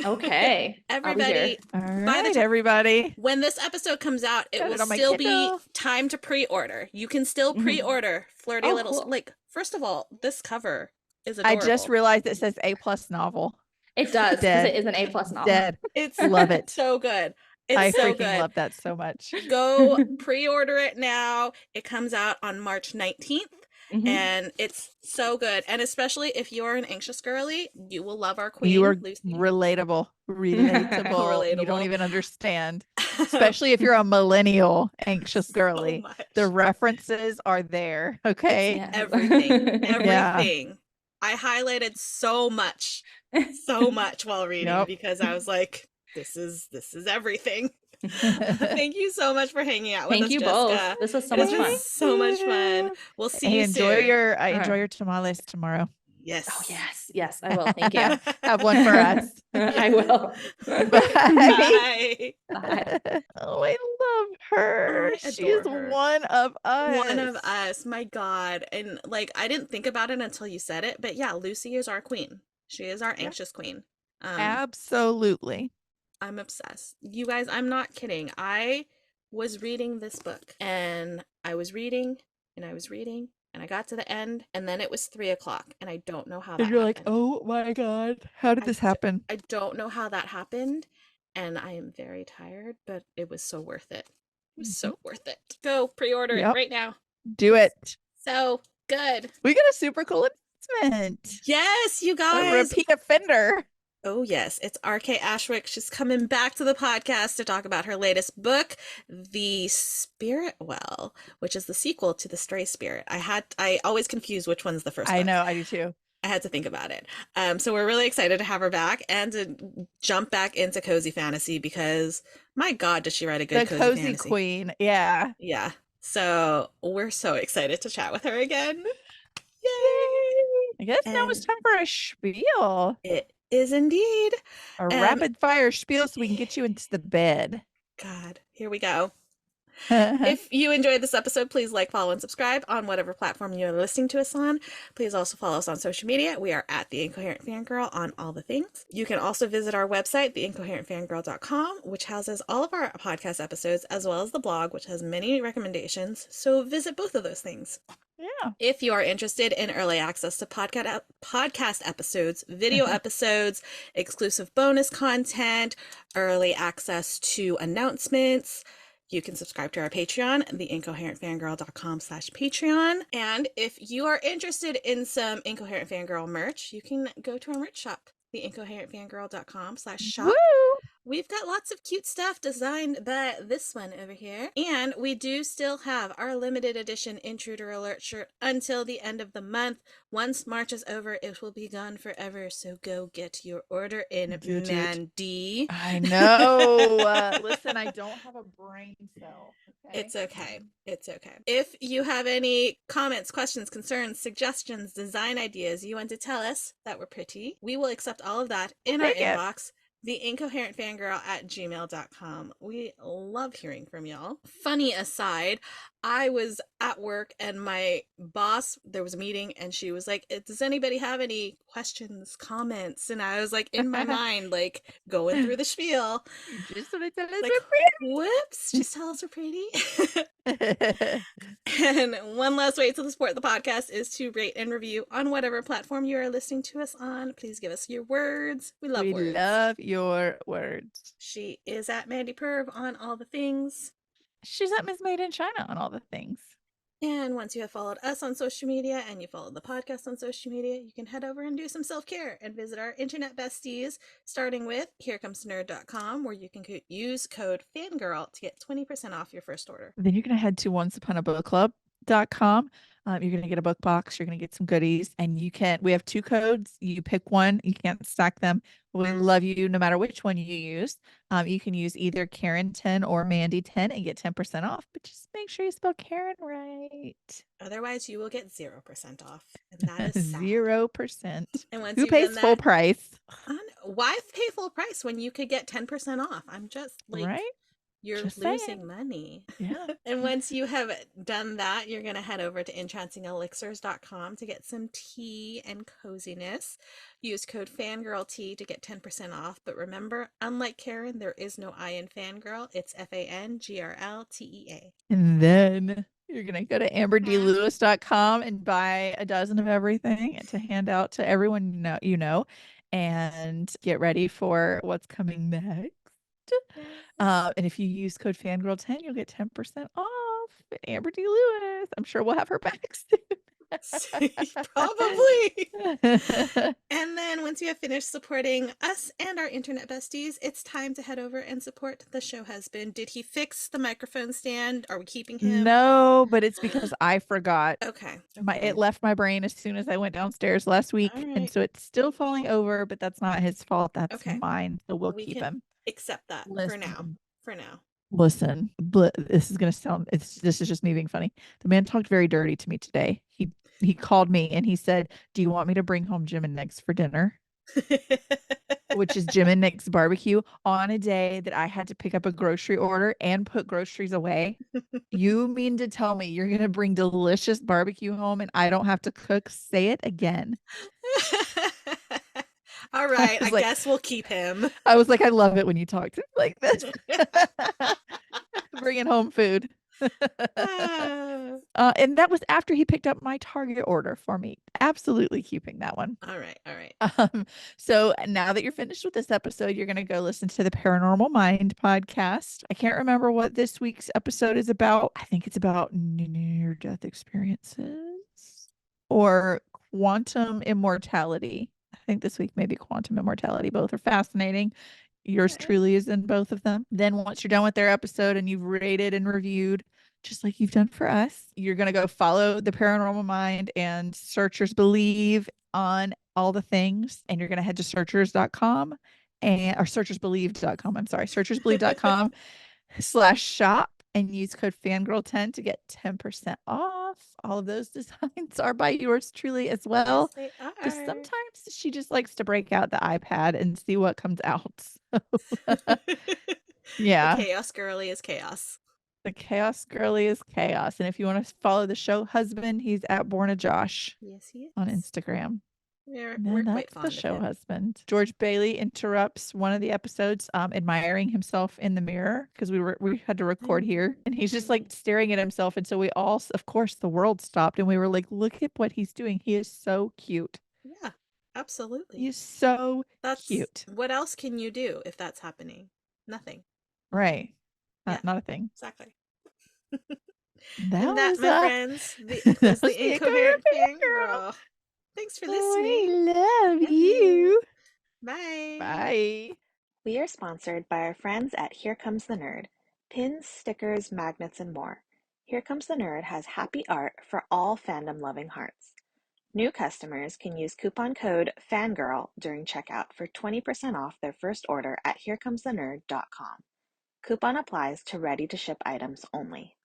Okay. Everybody. All right, everybody. When this episode comes out, it will still be time to pre-order. You can still pre-order Flirty Little. Cool. Like, first of all, this cover is adorable. I just realized it says A+ novel. It does, because it is an A+ novel. Dead. It's love it. So good. I freaking love that so much. Go pre-order it now. It comes out on March 19th. And it's so good. And especially if you're an anxious girly, you will love our queen. You are Lucy. relatable. You don't even understand. Especially if you're a millennial anxious girly. The references are there. Okay. Yeah. Everything. Yeah. I highlighted so much while reading because I was like, this is everything. Thank you so much for hanging out with us. Thank you Jessica. both. This was so much fun. So much fun. We'll see you soon. I enjoy your tamales tomorrow. Yes. Oh yes, I will. Thank you. Have one for us. I will. Bye. Bye. Oh, I love her. I She is adore her. one of One of us. us, my God. And like, I didn't think about it until you said it, but yeah, Lucy is our queen. She is our Yeah. anxious queen. Absolutely. I'm obsessed. You guys, I'm not kidding. I was reading this book and I was reading and I was reading and I got to the end and then it was 3 o'clock and I don't know how And that you're like, happened. oh my God, how did this happen? I don't know how that happened and I am very tired, but it was so worth it. It was so worth it. Go pre-order it Yep. right now. Do it. So good. We got a super cool announcement. Yes, you A guys. repeat offender. Oh, yes. It's RK Ashwick. She's coming back to the podcast to talk about her latest book, The Spirit Well, which is the sequel to The Stray Spirit. I always confuse which one's the first I book. know, I do too. I had to think about it. So we're really excited to have her back and to jump back into cozy fantasy because my God, does she write a good The cozy cozy fantasy? queen. Yeah. Yeah. So we're so excited to chat with her again. Yay! I guess now it's And time for a spiel. it is indeed. A rapid fire spiel so we can get you into the bed. God, here we go. If you enjoyed this episode, please like, follow, and subscribe on whatever platform you're listening to us on. Please also follow us on social media. We are at The Incoherent Fangirl on all the things. You can also visit our website, theincoherentfangirl.com, which houses all of our podcast episodes, as well as the blog, which has many recommendations. So visit both of those things. Yeah. If you are interested in early access to podcast episodes, video episodes, exclusive bonus content, early access to announcements, you can subscribe to our Patreon, theincoherentfangirl.com/Patreon. And if you are interested in some Incoherent Fangirl merch, you can go to our merch shop, theincoherentfangirl.com/shop. Woo! We've got lots of cute stuff designed by this one over here. And we do still have our limited edition Intruder Alert shirt until the end of the month. Once March is over, it will be gone forever. So go get your order in, Mandy. I know. Listen, I don't have a brain cell. Okay? It's okay. It's okay. If you have any comments, questions, concerns, suggestions, design ideas you want to tell us that were pretty, we will accept all of that in our inbox. theincoherentfangirl@gmail.com. We love hearing from y'all. Funny aside, I was at work and my boss, there was a meeting and she was like, does anybody have any questions, comments? And I was like, in my mind, like going through the spiel. You just want to tell us Like, whoops, just tell us we're pretty. And one last way to support the podcast is to rate and review on whatever platform you are listening to us on. Please give us your words. We love words. We love your words. She is at Mandy Perv on all the things. She's at Miss Made in China on all the things. And once you have followed us on social media and you followed the podcast on social media, you can head over and do some self-care and visit our internet besties, starting with herecomeснerd.com, where you can use code FANGIRL to get 20% off your first order. Then you're going to head to onceuponabookclub.com. You're going to get a book box. You're going to get some goodies. And we have 2 codes. You pick one. You can't stack them. We love you no matter which one you use. You can use either Karin 10 or Mandy 10 and get 10% off. But just make sure you spell Karin right. Otherwise, you will get 0% off. And that is sad. 0%. And once who pays full price? Why pay full price when you could get 10% off? I'm just like... Right? You're Just losing saying. money. Yeah. And once you have done that, you're going to head over to entrancingelixirs.com to get some tea and coziness. Use code FANGIRLT to get 10% off. But remember, unlike Karin, there is no I in fangirl. It's FANGRLTEA. And then you're going to go to amberdlewis.com and buy a dozen of everything to hand out to everyone you know, and get ready for what's coming next. And if you use code FANGIRL10, you'll get 10% off at Amber D. Lewis. I'm sure we'll have her back soon. Probably. And then once you have finished supporting us and our internet besties, it's time to head over and support the show husband. Did he fix the microphone stand? Are we keeping him? No, but it's because I forgot. Okay. It left my brain as soon as I went downstairs last week. And so it's still falling over, but that's not his fault. That's mine. So we'll keep him. Accept that for now. Listen, but this is gonna sound this is just me being funny. The man talked very dirty to me today. He called me and he said, "Do you want me to bring home Jim and eggs for dinner?" which is Jim and Nick's barbecue, on a day that I had to pick up a grocery order and put groceries away. You mean to tell me you're going to bring delicious barbecue home and I don't have to cook? Say it again. All I right, I was like, guess we'll keep him. I was like, I love it when you talk to me like this. Bringing home food. Ah, And that was after he picked up my Target order for me. Absolutely keeping that one. all right, all right. So now that you're finished with this episode, you're going to go listen to the Paranormal Mind podcast. I can't remember what this week's episode is about. I think it's about near death experiences or quantum immortality. I think this week maybe quantum immortality. Both are fascinating. Yours Okay. truly is in both of them. Then once you're done with their episode and you've rated and reviewed, just like you've done for us, you're going to go follow the Paranormal Mind and Searchers Believe on all the things. And you're going to head to searchers.com or searchersbelieve.com. I'm sorry, searchersbelieve.com/shop and use code fangirl10 to get 10% off. All of those designs are by yours truly as Yes, well. they Because are. sometimes she just likes to break out the iPad and see what comes out. The Yeah. chaos girly is chaos. The chaos girly is chaos. And if you want to follow the show husband, he's at Born a Josh Yes, he on is. Instagram. We're And quite that's the fond of show him. husband. George Bailey interrupts one of the episodes, admiring himself in the mirror because we had to record here, and he's just like staring at himself. And so we all, of course, the world stopped, and we were like, "Look at what he's doing. He is so cute. Yeah, absolutely. He's so That's cute." what else can you do if that's happening? Nothing. Right? Yeah, Not a thing. exactly. That And that, was my friends, that was was the the incoherent girl. fangirl. Thanks for Oh, listening. I love Love you. you. Bye. Bye. We are sponsored by our friends at Here Comes the Nerd. Pins, stickers, magnets, and more. Here Comes the Nerd has happy art for all fandom-loving hearts. New customers can use coupon code FANGIRL during checkout for 20% off their first order at herecomesthenerd.com. Coupon applies to ready-to-ship items only.